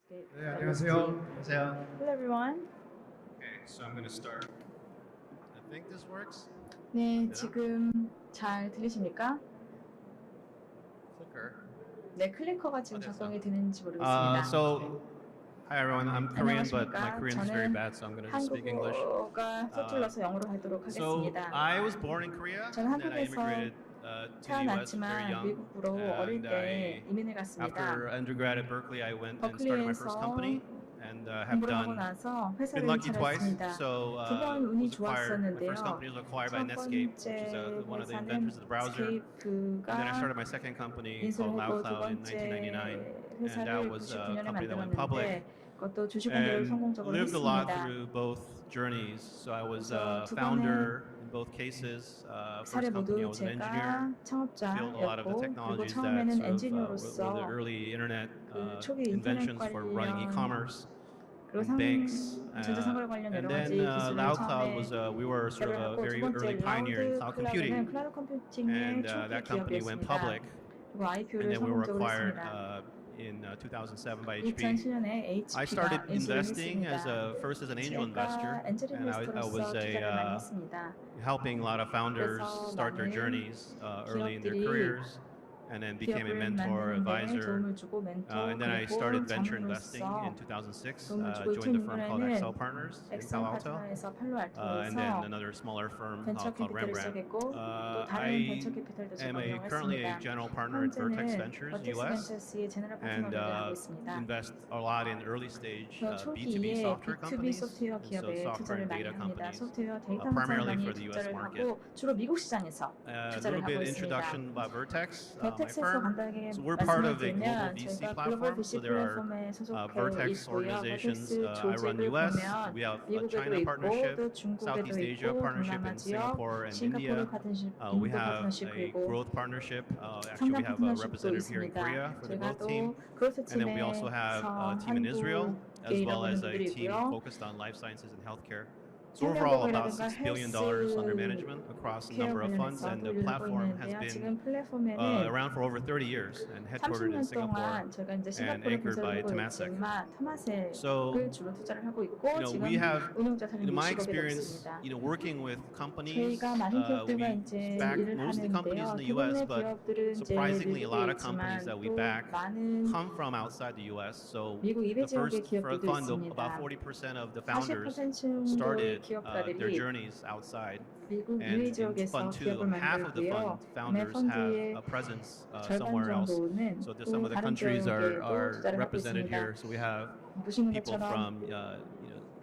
Okay. 네, 안녕하세요. 안녕하세요. Hello everyone. Okay, so I'm going to start. I think this works. 네, 지금 잘 들리십니까? Clicker. 네, 클리커가 지금 됐어. 작동이 되는지 모르겠습니다. So, hi everyone. I'm Korean, but my 안녕하십니까? Korean is very 저는 bad, so I'm going to just speak English. 한국어가 서툴러서 영어로 하도록 So, 하겠습니다. I was born in Korea, 저는 and then I 한국에서 immigrated to the US very 태어났지만 young. 미국으로 어릴 And 때 이민을 갔습니다. after undergrad at Berkeley, I went and started my first 버클리에서 company, and have 공부를 하고 done. 나서 Been 회사를 lucky twice, 차렸습니다. so 두 번 운이 was acquired. My 좋았었는데요. first company was acquired by 첫 Netscape, which is 번째 one of the 회사는 inventors of the browser. And then I 스케이프가 started my second company 인수를 called 했고 두 NowCloud in 번째 1999, and that 회사를 was a 99년에 company that went public. 만들었는데 그것도 주식 공개를 And 성공적으로 lived a lot 했습니다. through both journeys. So I was 그래서 a 두 founder in both cases. 사례 First company I 모두 was an engineer. 제가 Built a lot of the 창업자였고 그리고 technologies that 처음에는 sort of, were the 엔지니어로서 early internet 그 초기 인터넷 inventions for running 관련 e-commerce. 그리고 Banks, 전자상거래 관련 and 여러 가지 then 기술을 LoudCloud 처음에 was we were sort of a 개발했고 두 very 번째 early pioneer in cloud computing, 클라우드는 클라우드 컴퓨팅의 and 초기 that company went 기업이었습니다. public, 그리고 and IPO를 then we were 성공적으로 acquired 했습니다. in 2007 by HP. 2007년에 I started HP가 인수를 investing 했습니다. first as an angel investor, 제가 엔젤 and I 인베스터로서 was 투자를 많이 했습니다. helping a lot of founders 그래서 start their 많은 journeys early in their 기업들이 careers, and then became a 기업을 mentor, 만드는데 advisor. 도움을 주고 멘토 And then I started 그리고 venture investing in 자문으로서 2006. 도움을 주고 Joined a firm called 2006년에는 Excel Partners in 엑셀 Palo Alto, 파트너에서 and then 팔로알토에서 another smaller firm 벤처 called 캐피탈을 Rembrandt. 시작했고 또 다른 I 벤처 캐피탈도 am currently a 운영했습니다. general partner at Vertex 현재는 Ventures 버텍스 US, 벤처스의 제너럴 and 파트너를 하고 있습니다. invest a lot in early stage 저 B2B 초기에 software B2B companies, 소프트웨어 and so 기업에 software 투자를 and 많이 data 합니다. companies. 소프트웨어 데이터 회사에 Primarily 많이 for the US 투자를 market. 하고 주로 미국 시장에서 A 투자를 little 하고 bit 있습니다. introduction about Vertex, my 버텍스에서 firm. 간단하게 So we're part of a global 말씀을 VC 드리면 저희가 글로벌 platform. VC So there are 플랫폼에 소속해 Vertex 있고요. organizations. 버텍스 I run 조직을 US. 보면 We have a 미국에도 China 있고 partnership, 또 중국에도 Southeast Asia 있고 partnership 동남아 in 지역, Singapore and 싱가포르 India. 파트너십, We 인도 have 파트너십 a 그리고 growth partnership. Actually, 성장 we have a 파트너십도 representative here in 있습니다. Korea for the 저희가 growth 또 team. 그로스 And then we also have a 팀에서 team in Israel, as well 한국계 as a 일하고 있는 team 분들이고요. focused on life sciences and healthcare. So overall, about $6 billion under management across a 케어 number of funds, 관련해서 and the 일을 하고 platform has 있는데요. been 지금 플랫폼에는 around for over 30 years and headquartered in 30년 Singapore. 동안 저희가 이제 and 싱가포르 anchored by 기술을 하고 Temasek. 있지만 타마섹을 So, 주로 투자를 하고 있고 지금 we have, 운용자 사례 in my 60억이 experience, 넘습니다. working with companies, 저희가 많은 기업들과 we 이제 back 일을 mostly companies 하는데요. in the US, 대부분의 but 기업들은 이제 surprisingly, a lot 미국에 of companies 있지만 that we 또 back 많은 come from outside the US. So 미국 이외 the 지역의 first 기업들도 fund, 있습니다. about 40% of the founders 40% 정도의 started their 기업가들이 journeys outside. 미국 And 이외 in 지역에서 Fund 2, 기업을 half of the 만들고요. fund 매 founders have 펀드의 a presence 절반 somewhere else. 정도는 So 또 some of the 다른 countries 지역에도 are 투자를 하고 represented 있습니다. here. So we have 보시는 people 것처럼 from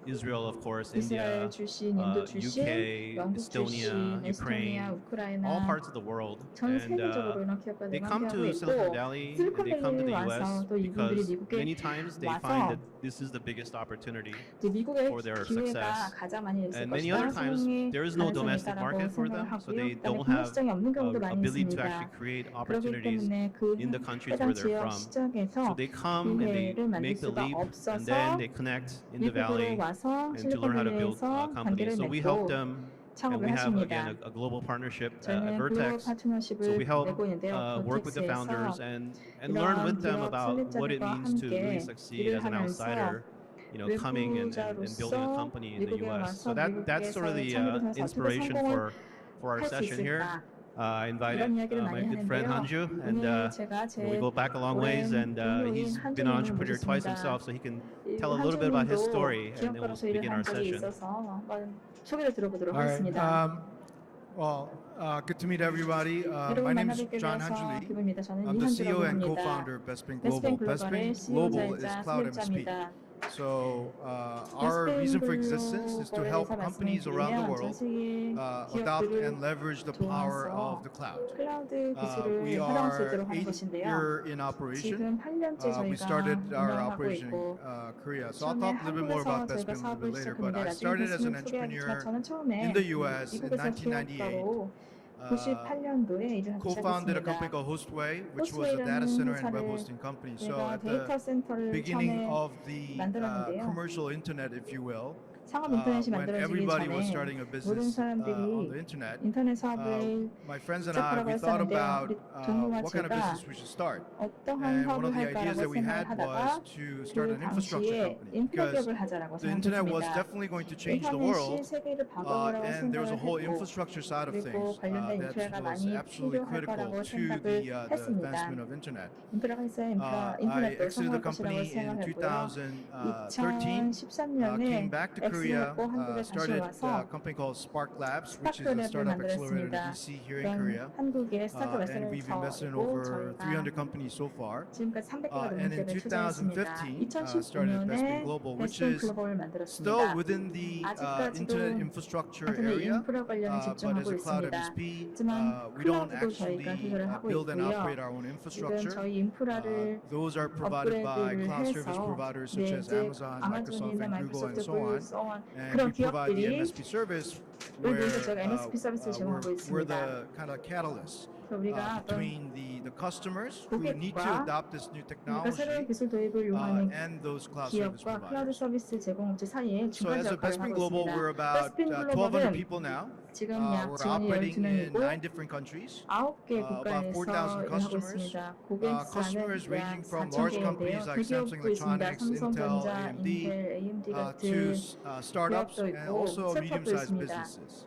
Israel, of course, 이스라엘 India, 출신, 인도 출신, UK, 영국 Estonia, 출신, Ukraine, 에스토니아, 우크라이나 all parts of the world. 전 And 세계적으로 이런 they 기업가들과 come 함께하고 to Silicon 있고 Valley and they come to 실리콘밸리 the US 와서 또 이분들이 because 미국에 many times they 와서 find that this is the biggest opportunity. 이제 미국의 for their 기회가 success. 가장 많이 있을 And many 것이다. other times 성공의 there is no 가능성이 domestic 있다라고 market for 생각을 them, so 하고요. they 그다음에 don't 국내 have 시장이 없는 경우도 많이 ability to 있습니다. actually create 그렇기 opportunities 때문에 그 in the countries 해당 where they're 지역 from. 시장에서 So they come and they 기회를 만들 make the 수가 leap, and 없어서 then they connect in the valley 미국으로 와서 and to learn how to build 실리콘밸리에서 companies. 관계를 So we help 맺고 them, and 창업을 we have 하십니다. again a global partnership at 저희는 글로벌 Vertex. 파트너십을 So we help 내고 있는데요. work with the founders 버텍스에서 and learn with them 기업 about what it 설립자들과 means to really 함께 succeed 일을 as an 하면서 outsider. Coming and building a company in the 미국에 US. So 와서 that's sort of the 미국에서 창업을 해서 inspiration 어떻게 for our 할 수 session here. 있을까? I invited 이런 이야기를 my 많이 good friend 하는데요. Hanjoo, and 오늘 제가 제 we go back a long ways, and 동료인 he's 한주 been an 님을 entrepreneur twice 모셨습니다. himself, so he can 이 tell a little bit about his 한주 story, 님도 and then we'll 기업가로서 일을 begin 한 our 적이 session. 있어서 한번 소개를 들어보도록 All right. 하겠습니다. Good to meet everybody. My 여러분 name is 만나뵙게 John 되어서 Hanjoo. 기쁩니다. 저는 I'm the CEO 이한주라고 and 합니다. co-founder of Bespin Global. 베스핀글로벌의 Bespin Global is CEO이자 Cloud MSP. 설립자입니다. So our reason for existence is to help companies around the world adopt and leverage the power of the cloud. 클라우드 We 기술을 활용할 수 are 있도록 하는 8 것인데요. year in operation. 지금 8년째 We 저희가 started our 운영하고 operation 있고 in Korea. So I'll 처음에 talk a little bit more about 한국에서 저희가 Bespin a little 사업을 bit later. But 시작했는데 I 나중에 started as an 베스핀을 소개하겠지만 entrepreneur 저는 처음에 in the US in 미국에서 1998. 기업가로 98년도에 일을 하기 Co-founded a company 시작했습니다. called Hostway, which was a data center and web hosting company. So 제가 at 데이터 the 센터를 beginning 처음에 of the 만들었는데요. commercial internet, if you will, 상업 인터넷이 when 만들어지기 everybody was 전에 starting a 모든 business on the 사람들이 internet. 인터넷 사업을 My friends and I, 시작하라고 we thought 했었는데요. about 우리 동료와 what kind of 제가 business we should start. 어떠한 And one 사업을 of the ideas 할까라고 that we 생각을 had 하다가 was to start 그 an infrastructure 당시에 company 인프라 because 기업을 하자라고 the internet was 생각했습니다. definitely going to change the 인터넷이 world, 세계를 바꿔보라고 and there was a 생각을 whole 했고 infrastructure side of 그리고 things 관련된 that 인프라가 was 많이 absolutely 필요할 critical 거라고 to 생각을 the 했습니다. advancement of internet. 인프라가 있어야 I 인터넷도 exited the 성공할 것이라고 company in 생각했고요. 2013. 2013년에 Came back to Korea, 엑스했고 한국에 다시 started a 와서 company called Spark Labs, which is a 스타트업을 startup accelerator in 만들었습니다. DC here in Korea. 그런 한국의 스타트업 And we've invested in 엑셀러터이고 over 300 저희가 companies so far. 지금까지 300개가 And 넘는 in 데를 투자했습니다. 2015, started Bespin 2015년에 Global, which 베스핀 is 글로벌을 still 만들었습니다. within the 아직까지도 internet infrastructure 인터넷 area, 인프라 관련에 but 집중하고 as a cloud 있습니다. MSP, 하지만 we don't 클라우드도 저희가 actually 투자를 하고 build and 있고요. operate our own 지금 infrastructure. 저희 인프라를 Those are provided by 업그레이드를 cloud service 해서 providers such as Amazon, Microsoft, 아마존이나 and Google, and 마이크로소프트, so on. so on And 그런 we provide the 기업들이 MSP service 여기 where 저희가 MSP 서비스를 제공하고 we're 있습니다. the kind of catalyst 그래서 우리가 어떤 between the customers who need to 고객과 adopt this new 그러니까 새로운 technology 기술 도입을 요하는 and those cloud service 기업과 클라우드 providers. 서비스 제공업체 사이에 So 중간 as a 역할을 Bespin 하고 Global, 있습니다. we're about 베스핀 1,200 글로벌은 people now. 지금 약 We're 직원이 operating in 12명이고 9 different countries. 9개 about 4,000 국가에서 일하고 customers. 있습니다. 고객사는 Customers 약 ranging from 4,000 large 개인데요. companies like Samsung 대기업도 있습니다. Electronics, Intel, 삼성전자, AMD, 인텔, AMD to 같은 startups 기업도 and 있고 also 스타트업도 medium-sized 있습니다. businesses.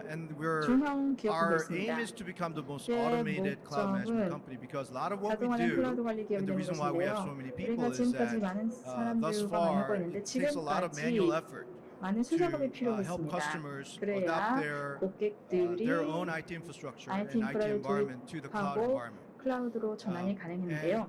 And 중형 기업도 our 있습니다. aim is to become the most 제 automated cloud management 목적은 company because a lot of what we 자동화된 클라우드 do, 관리 기업이 and the 되는 reason why we have so 것인데요. many people 우리가 is 지금까지 that 많은 thus 사람들과 far 만나고 있는데 it takes a lot of manual 지금까지 effort 많은 to 수작업이 help 필요했습니다. customers 그래야 adapt their 고객들이 own IT infrastructure IT and IT 인프라를 environment to the cloud 도입하고 environment. 클라우드로 전환이 가능했는데요.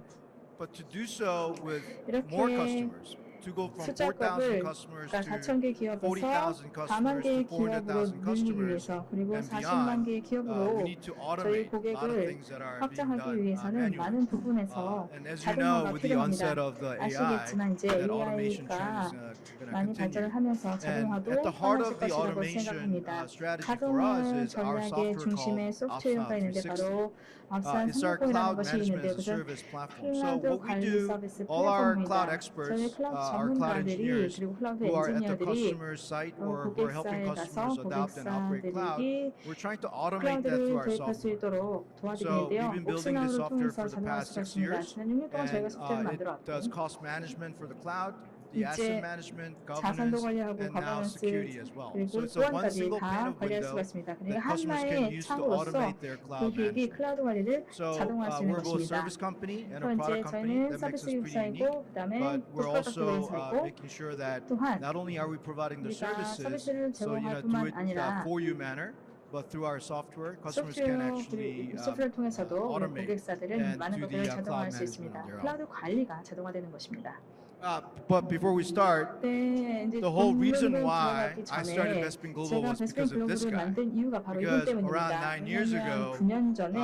But to do so with 이렇게 more customers, to go from 4,000 숫자값을 customers 그러니까 to 4,000개 기업에서 40,000 4만 customers 개의 to 기업으로 400,000 늘리기 customers 위해서 그리고 and 40만 beyond, 개의 we 기업으로 need to 저희 automate a lot of 고객을 things that are being 확장하기 done 위해서는 manually. 많은 부분에서 And as you know, 자동화가 with the 필요합니다. onset of the AI, 아시겠지만 이제 that automation trend AI가 is going to 많이 발전을 continue. 하면서 And 자동화도 at the heart of 빨라질 the 것이라고 automation 생각합니다. strategy for us 자동화 is our 전략의 software 중심에 called 소프트웨어가 있는데 Opsa 바로 앞산 It's our 360이라는 cloud 것이 management 있는데 as a 그것은 service platform. So 클라우드 what we 관리 do, 서비스 all our cloud 플랫폼입니다. experts, 저희 클라우드 our cloud 전문가들이 engineers 그리고 클라우드 who are at the 엔지니어들이 customer's site or who are helping 고객사에 가서 customers adopt and operate cloud, 고객사들이 we're trying to automate that 클라우드를 through our 도입할 수 software. 있도록 So 도와드리는데요. we've been building this 옥스나우를 software 통해서 for the 자동화할 past 수가 6 있습니다. years, 지난 6년 동안 저희가 소프트웨어를 and it does 만들어왔고 cost management for the cloud, 이제 the asset management, 자산도 governance, 관리하고 and now 거버넌스 security as well. 그리고 So it's a one 보안까지 single pane 다 of 관리할 수가 window 있습니다. that 그러니까 customers can 하나의 use to 창으로서 automate their cloud 고객이 management. 클라우드 관리를 So 자동화할 수 있는 we're both 것입니다. service company and a 그럼 이제 product company 저희는 that makes 서비스 us pretty unique. 기업사이고 그다음에 But 또 we're 프로덕트 also 회사이고 making sure that 또한 not only are we providing the 우리가 services, 서비스를 so 제공할 do 뿐만 it 아니라 for you manner, but through our software, customers can 소프트웨어 actually 소프트웨어를 통해서도 우리 automate 고객사들은 and 많은 do 것들을 the 자동화할 cloud 수 management 있습니다. on their own. 클라우드 관리가 자동화되는 것입니다. But before we start, 네, 이제 the whole reason 본론으로 why 들어가기 I started 전에 Bespin Global 제가 was 베스핀 because of this 글로벌을 guy. 만든 이유가 바로 이것 Because around 때문입니다. 9 years 왜냐하면 ago, 9년 전에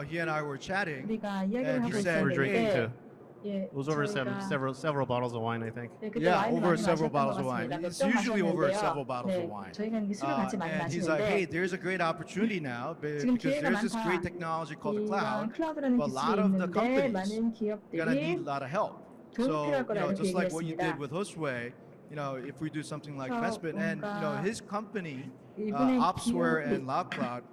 he and I were chatting, 우리가 이야기를 and 하고 he said, We're drinking 있었는데 too. 예, It was over 저희가 several bottles of wine, I think. 네, 그때 Yeah, 와인을 over 많이 several 마셨던 bottles 것 of wine. 같습니다. It's 몇 병 usually over 마셨는데요. several bottles 네, of wine. 저희가 이제 술을 같이 많이 And he's like, hey, 마시는데 there's a great opportunity now 지금 because 기회가 there's this 많다. great technology called the 이런 cloud, 클라우드라는 but a 기술이 lot of the 있는데 companies 많은 gonna need 기업들이 a lot of help. 도움이 So, 필요할 거라는 just like what you 계획이었습니다. did with Hostway, if we do something like 그래서 Bespin, and 뭔가 his company, 이분의 Opsware 기업이 and Loudcloud,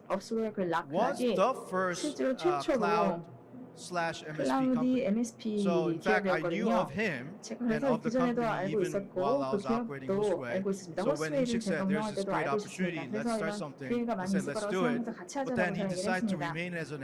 업스웨어 그 was 락락이 the first 실제로 최초로 cloud/MSP 클라우드 company. MSP So in fact, I knew 기업이었거든요. of him 제가 and 그래서 of the 기존에도 company 알고 even 있었고 while I 그 was operating 기업도 Hostway. 알고 있습니다. So when 호스웨이를 Inchik 제가 said there's 운영할 this 때도 great 알고 opportunity, 있었습니다. let's 그래서 start 이런 something, 기회가 I 많이 said 있을 let's 거라고 do it. 생각해서 같이 But 하자고 then he 이야기를 decided to 했습니다. remain as an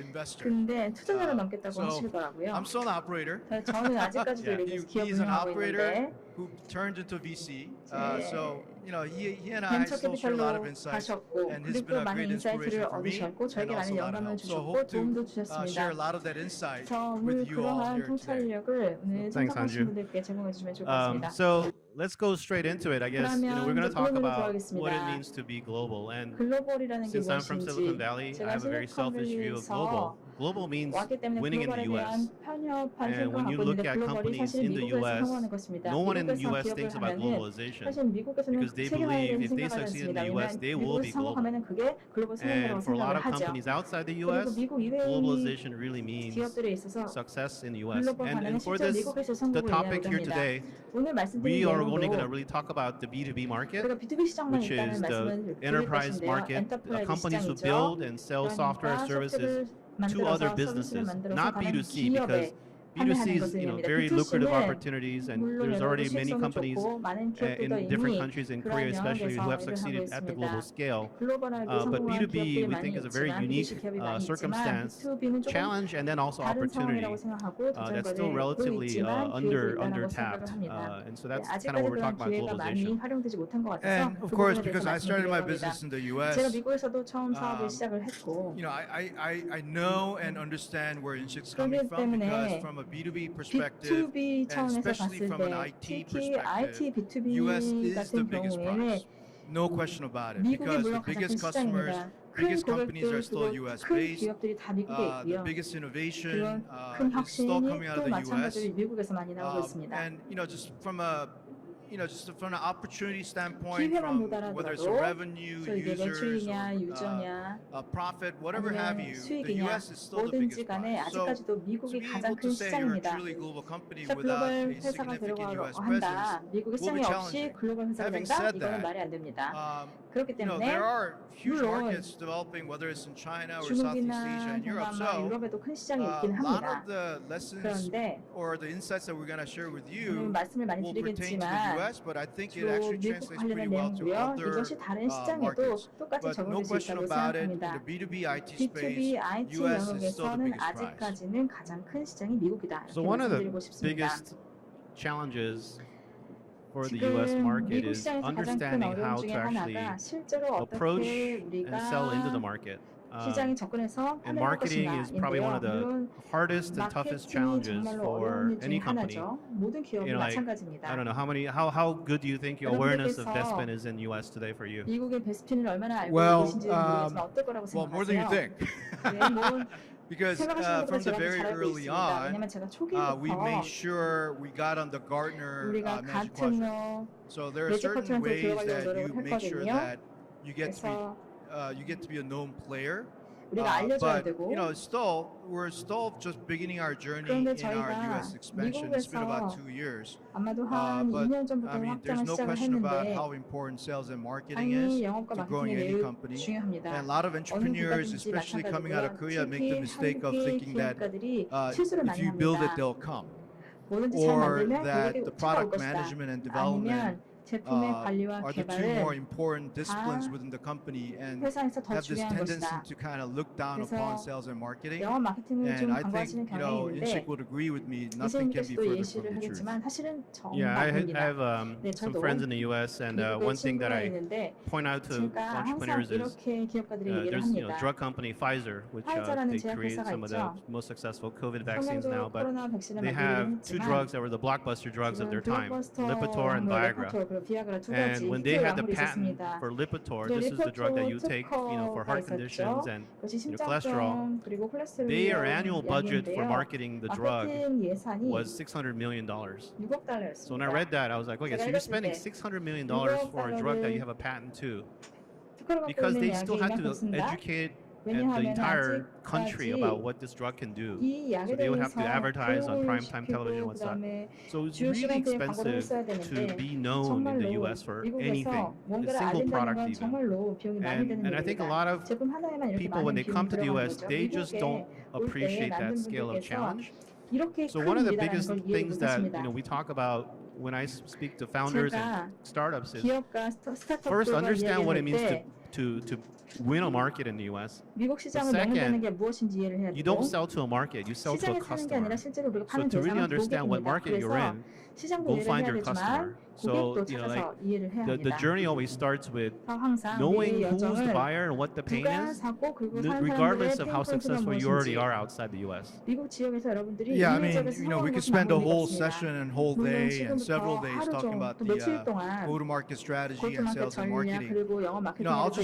investor. 근데 투자자를 Uh, 넘겠다고 so 하시더라고요. I'm still an operator. 저는 아직까지도 Yeah, 이렇게 기업 he's an 운영하고 operator 있는데 who turned into VC. 네. So he and I 벤처 still share a lot of 캐피탈로 insights, 가셨고 and he's 그리고 been a 많은 great 인사이트를 inspiration for me, 얻으셨고 and 저에게 많은 also a lot of 영감을 help. So 주셨고 hope to 도움도 share 주셨습니다. a lot of that insight 그래서 오늘 with you all 그러한 here today. 통찰력을 오늘 Thanks, 참석하신 Hanjoo. 분들께 제공해 주시면 좋을 것 같습니다. So let's go straight into it. I guess we're going to talk 그러면 about 본론으로 what it 들어가겠습니다. means to be global. And 글로벌이라는 게 since I'm from Silicon 무엇인지 Valley, I 제가 have a very selfish view of global. 실리콘밸리에서 global means 왔기 때문에 winning in the 글로벌에 대한 US. 편협한 And when you 생각을 갖고 look 있는데 at 글로벌이 companies 사실 in the 미국에서 US, 성공하는 것입니다. no one in the 미국에서 US 기업을 thinks about 하면은 globalization 사실 미국에서는 because they 세계화에 believe 대한 if they 생각을 succeed in 했습니다. the US, 왜냐하면 they will 미국에서 be global. 성공하면은 그게 글로벌 성공이라고 And for a lot 생각을 of 하죠. companies outside the 그리고 US, 미국 이외의 globalization really means 기업들에 있어서 success in the US. 글로벌 And 반응은 for 실제로 this, 미국에서 the 성공을 topic 이해하고자 here 합니다. today, 오늘 말씀드린 we are only going to 내용도 really talk about the B2B market, 우리가 B2B 시장만 which 일단은 is the 말씀을 드릴 enterprise 것인데요. market, 엔터프라이즈 companies who 시장이죠. build and sell software 그러니까 services 소프트웨어를 to other 만들어서 서비스를 businesses, 만들어서 not 다른 B2C, 기업에 because 판매하는 B2C is 것을 얘기합니다. very lucrative B2C는 opportunities, and 물론 there's 여러 already 가지 many 수익성도 companies 좋고 많은 기업들도 in different 이미 countries, in 그러한 Korea especially, who have 영역에서 일을 하고 succeeded at the global 있습니다. scale. 글로벌하게 But 성공한 B2B, 기업들이 we 많이 think, is a very 있지만 unique B2C 기업이 많이 있지만 circumstance, B2B는 조금 challenge, and then also 다른 opportunity 상황이라고 생각하고 that's still 도전거리로 relatively 있지만 기회도 under 있다고 생각을 tapped, 합니다. and so 네, that's kind 아직까지 of what we're 그런 talking about 기회가 많이 globalization. 활용되지 못한 것 같아서 And 그 of course, 부분에 대해서 because I started my 말씀드리려고 business 합니다. in the 제가 US, 미국에서도 처음 사업을 시작을 했고 you know, I know and understand where Inchik's coming 그렇기 from, because 때문에 from a B2B perspective, B2B and 차원에서 especially 봤을 from an 때 IT 특히 IT perspective, US B2B is the 같은 biggest 경우에는 prize. No question about it. 미국이 Because the 물론 가장 큰 biggest customers, 시장입니다. 큰 biggest companies 고객들 are still 그리고 US 큰 based. 기업들이 다 미국에 The 있고요. biggest innovation 그런 큰 is still 혁신이 coming out 또 of the US. 마찬가지로 미국에서 많이 나오고 있습니다. And you know, just from a just from an opportunity standpoint, 기회만 from whether it's a 보더라도 revenue, 이게 users, 매출이냐, or, 유저냐, profit, whatever have 아니면 you, the 수익이냐, US is still the 뭐든지 biggest 간에 prize. So 아직까지도 to 미국이 be 가장 able to 큰 say you're a 시장입니다. truly global company 진짜 without 글로벌 a 회사가 significant 들어가고 US presence 한다. 미국의 will be 시장이 없이 challenging. 글로벌 회사가 Having 된다? said 이거는 that, 말이 안 됩니다. 그렇기 you know, 때문에 there are huge 물론 markets developing, whether it's in China or Southeast Asia 중국이나 and Europe. 동남아, So 유럽에도 큰 시장이 a 있긴 lot 합니다. of the lessons 그런데 or the insights that we're going to share with 오늘 you 말씀을 많이 will pertain to the 드리겠지만 US, but I think it 주로 actually 미국 translates pretty 관련된 well to 내용이고요. other 이것이 다른 시장에도 markets. 똑같이 But no 적용될 수 question 있다고 about it, in 생각합니다. the B2B IT B2B space, IT US is still the 영역에서는 biggest prize. 아직까지는 가장 큰 시장이 미국이다. So 이렇게 one of the 말씀드리고 싶습니다. biggest challenges for the 지금 US market 미국 is 시장에서 가장 큰 understanding 어려움 how 중에 to actually 하나가 실제로 approach 어떻게 and sell into the 우리가 market. 시장에 접근해서 And 판매할 marketing is probably one 것인가인데요. of the 물론 hardest and toughest 마케팅이 challenges 정말로 for 어려운 일 중에 any company. 하나죠. 모든 기업이 You know, like, 마찬가지입니다. I don't know how good do you think your awareness of 여러분들께서 Bespin is in US today for you? 미국의 베스핀을 얼마나 알고 Well, 계신지는 모르겠지만 어떨 거라고 Well, more than you 생각하세요? think. 네, 뭐 Because 생각하시는 from 것보다 the 제가 더 very 잘 알고 early 있습니다. on, 왜냐면 제가 we made 초기부터 sure we got on the Gartner 우리가 Magic Quadrant. 가트너 So there are 매직 certain 쿼드런트에 ways 들어가려고 that you 노력을 make sure 했거든요. that you get to be a known player. 우리가 알려줘야 But 되고 you know, we're still just beginning our journey 그런데 in our 저희가 U.S. expansion. It's been about 미국에서 2 years. 아마도 한 But 2년 전부터 I mean, there's 확장을 no 시작을 question about 했는데 how important sales and marketing 당연히 is 영업과 to growing 마케팅이 any 매우 company. 중요합니다. And a lot of entrepreneurs, 국가든지 especially coming out of 마찬가지고요. Korea, make the 특히 mistake of 한국의 thinking that 기업가들이 실수를 if 많이 you build it, 합니다. they'll come. 뭐든지 잘 Or 만들면 that 고객이 the 찾아올 product 것이다. management and development 아니면 제품의 관리와 are the two 개발은 more important disciplines within the company, and 회사에서 더 have this 중요한 tendency 것이다. to kind of look down 그래서 upon sales and marketing. 영업 마케팅을 좀 And I 강조하시는 think 경향이 Inchik 있는데 would agree with me. Nothing can be 이재님께서도 further 예시를 from the truth. 하겠지만 사실은 Yeah, I 정반대입니다. have 네, some 저도 friends in the US, and 미국에 one thing that 친구가 I 있는데 point out to 제가 항상 entrepreneurs is 이렇게 기업가들이 얘기를 there's 합니다. drug company Pfizer, which 파이저라는 they 제약 create 회사가 some of the 있죠. most successful COVID vaccines 성명도 now, but 코로나 백신을 they 만들긴 have two 했지만 drugs that were the blockbuster drugs of their time, Lipitor and Viagra. 그리고 비아그라 두 And 가지 when they had the 약물이 patent 있었습니다. for Lipitor, 또 this is the drug that you 리포토 take, for heart conditions and 그것이 cholesterol. 심장병 그리고 콜레스테롤 Their annual budget for 약인데요. marketing the drug 마케팅 예산이 was $600 million. 6억 달러였습니다. So when I read that, I was like, okay, so you're spending $600 million for a drug that you have a patent to, because they still had to educate the entire country about what this drug can do. 이 약에 So they would have to 대해서 advertise on 교육을 primetime television, 시키고 what's that? 그다음에 So it's 주요 really 시간대에 광고를 expensive 했어야 to 되는데 be known in the 정말로 US for anything, 미국에서 a 뭔가를 single 알린다는 product 건 even. 정말로 비용이 많이 드는 And I think a 일입니다. lot of 제품 하나에만 이렇게 people, when 많은 they come to 비용이 the 들어가는 US, 거죠. they just don't 미국에 올 때 appreciate that 만든 scale of 분들께서 challenge. 이렇게 So 큰 one of the 일이라는 biggest 걸 이해를 things that 못하십니다. we talk about when I speak to founders 제가 and startups is 기업과 first 스타트업들과 understand what it means 이야기할 때 to win a market in the US. 미국 시장을 But second, 명령하는 게 무엇인지 이해를 해야 You 되고 don't sell to a market, you sell to a 시장에 사는 게 customer. 아니라 실제로 우리가 So 파는 to really 대상은 understand what 고객입니다. market you're 그래서 in, 시장도 go 이해를 find 해야 your 되지만 customer. So 고객도 찾아서 이해를 해야 the 합니다. journey always starts with 항상 knowing 우리의 who's the 여정을 buyer and what the pain 누가 is, 사고 그리고 사는 regardless 사람들의 of how 페인 포인트가 successful you already 무엇인지 are outside the US. 미국 지역에서 여러분들이 Yeah, I 이 mean, 지역에서 we 성공하는 could 것은 spend a 방법이 whole 없습니다. session and whole 물론 day and 지금부터 several days 하루 talking 종일 about 또 the 며칠 동안 go-to-market strategy and 고트마켓 sales and 전략 marketing. 그리고 영어 You know, I'll 마케팅에 just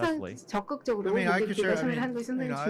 항상 definitely. 적극적으로 I mean, I could 고객들과 share. I 참여를 하는 mean, 것이 상당히 I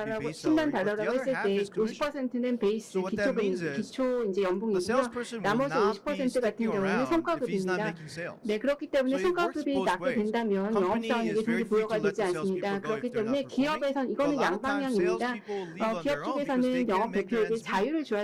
be base 10만 salary, but the 달러라고 other 했을 half 때 is commission. 50%는 베이스 So what that means is 기초 이제 The 연봉이고요. salesperson will 나머지 not be 50% 같은 sticking 경우는 around if he's not 성과급입니다. making sales. 네, 그렇기 때문에 So it works 성과급이 both 낮게 ways. 된다면 Company 영업사원에게 is very 돈이 free to 부여가 let 되지 the 않습니다. salespeople go 그렇기 if they're 때문에 not performing. 기업에선 But a 이거는 lot of times 양방향입니다. salespeople leave on 기업 their own 쪽에서는 because they 영업 can't make their 대표에게 ends meet. 자유를 줘야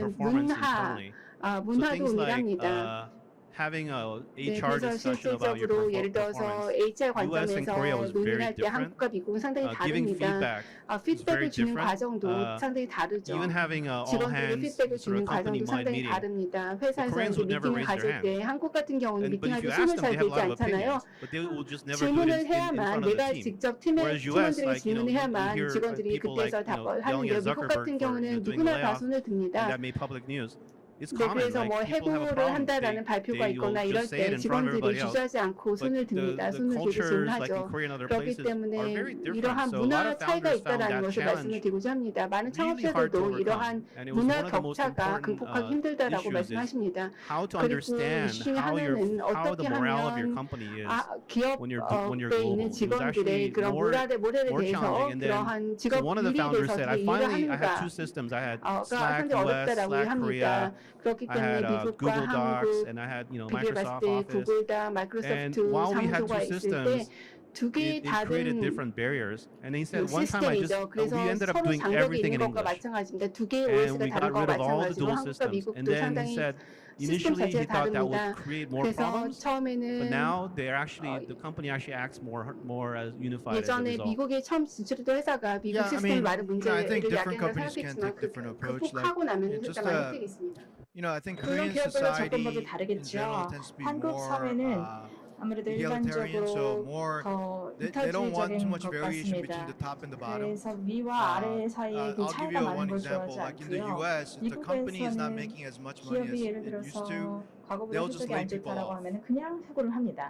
performance 문화, internally. 아, So 문화도 things like 동일합니다. having a 네, HR 그래서 discussion about your 실질적으로 예를 들어서 performance, HR US and Korea 관점에서 was very 논의할 때 different. 한국과 미국은 상당히 Giving 다릅니다. feedback 아, very 피드백을 주는 different. 과정도 상당히 다르죠. even having a all 직원들이 hands 피드백을 sort 주는 of company 과정도 mind 상당히 meeting. 다릅니다. 회사에서 Koreans 이제 would never 미팅을 raise their 가질 때 한국 같은 경우는 But 미팅할 if 때 you 손을 ask them, 잘 they have 들지 a lot of 않잖아요. opinions, but they will just never do it 질문을 in 해야만 front of 내가 the team. 직접 Whereas US, 팀원들에게 like, 질문을 you 해야만 hear 직원들이 people 그때서 like, 답을 yelling 하는데요. at 미국 Zuckerberg 같은 for 경우는 doing a 누구나 다 layoff, 손을 and 듭니다. that made public news. It's 네, common. 그래서 Like 뭐 people have a 해고를 problem. 한다라는 발표가 있거나 You'll 이럴 just say it 때 in front of 직원들이 everybody else. 주저하지 않고 손을 But 듭니다. the 손을 들고 cultures 질문을 like in 하죠. Korea and other 그렇기 places are 때문에 very different. 이러한 So a lot 문화 of 차이가 founders found 있다라는 that 것을 말씀을 challenge 드리고자 합니다. 많은 really hard to 창업자들도 overcome. 이러한 And it was 문화 one of the most 격차가 important 극복하기 힘들다라고 issues is 말씀하십니다. how to 그리고 understand 이슈 중에 how 하나는 how 어떻게 the morale of your 하면 company is when you're 기업에 있는 global. It was actually 직원들의 그런 모델에 more 대해서 challenging. And then 그러한 so 직업 one of the 윤리에 founders 대해서 said, 어떻게 I 일을 had two 하는가 systems. I had 가 Slack 상당히 US, 어렵다라고 Slack Korea. 합니다. 그렇기 I 때문에 had 미국과 Google Docs, 한국 and I had 비교해 Microsoft 봤을 때 Office. 구글과 And 마이크로소프트 while we had 사무소가 two 있을 때 systems, 두 개의 it created 다른 different barriers. And he said 그 one time 시스템이죠. 그래서 we ended up 서로 doing 장벽이 everything 있는 in 것과 English. 마찬가지입니다. 두 개의 And OS가 we 다른 got 것과 rid of all the 마찬가지로 dual 한국과 systems. And 미국도 then he 상당히 said 시스템 initially he 자체가 thought that 다릅니다. would create more 그래서 problems. But 처음에는 now they're actually the company actually acts more as unified as a 예전에 result. 미국에 처음 진출했던 회사가 미국 Yeah, I 시스템에 mean, 많은 I think 문제를 different 야기한다고 companies can 생각했지만 take different approach. 극복하고 나면 just 일단 많은 혜택이 있습니다. I think 물론 Korean 기업별로 society 접근법이 in 다르겠죠. general tends to be 한국 more 사회는 아무래도 egalitarian, so 일반적으로 more 더 they don't want too 이타주의적인 much 것 variation between 같습니다. the top and the bottom. 그래서 위와 아래 사이에 그 I'll give 차이가 you 많은 one 걸 example. 좋아하지 Like in the 않고요. U.S., if the company is not 미국에서는 making as much money as 기업이 예를 it used to, 들어서 과거보다 they'll just 실적이 lay 안 people 좋다라고 off. 하면 그냥 해고를 합니다.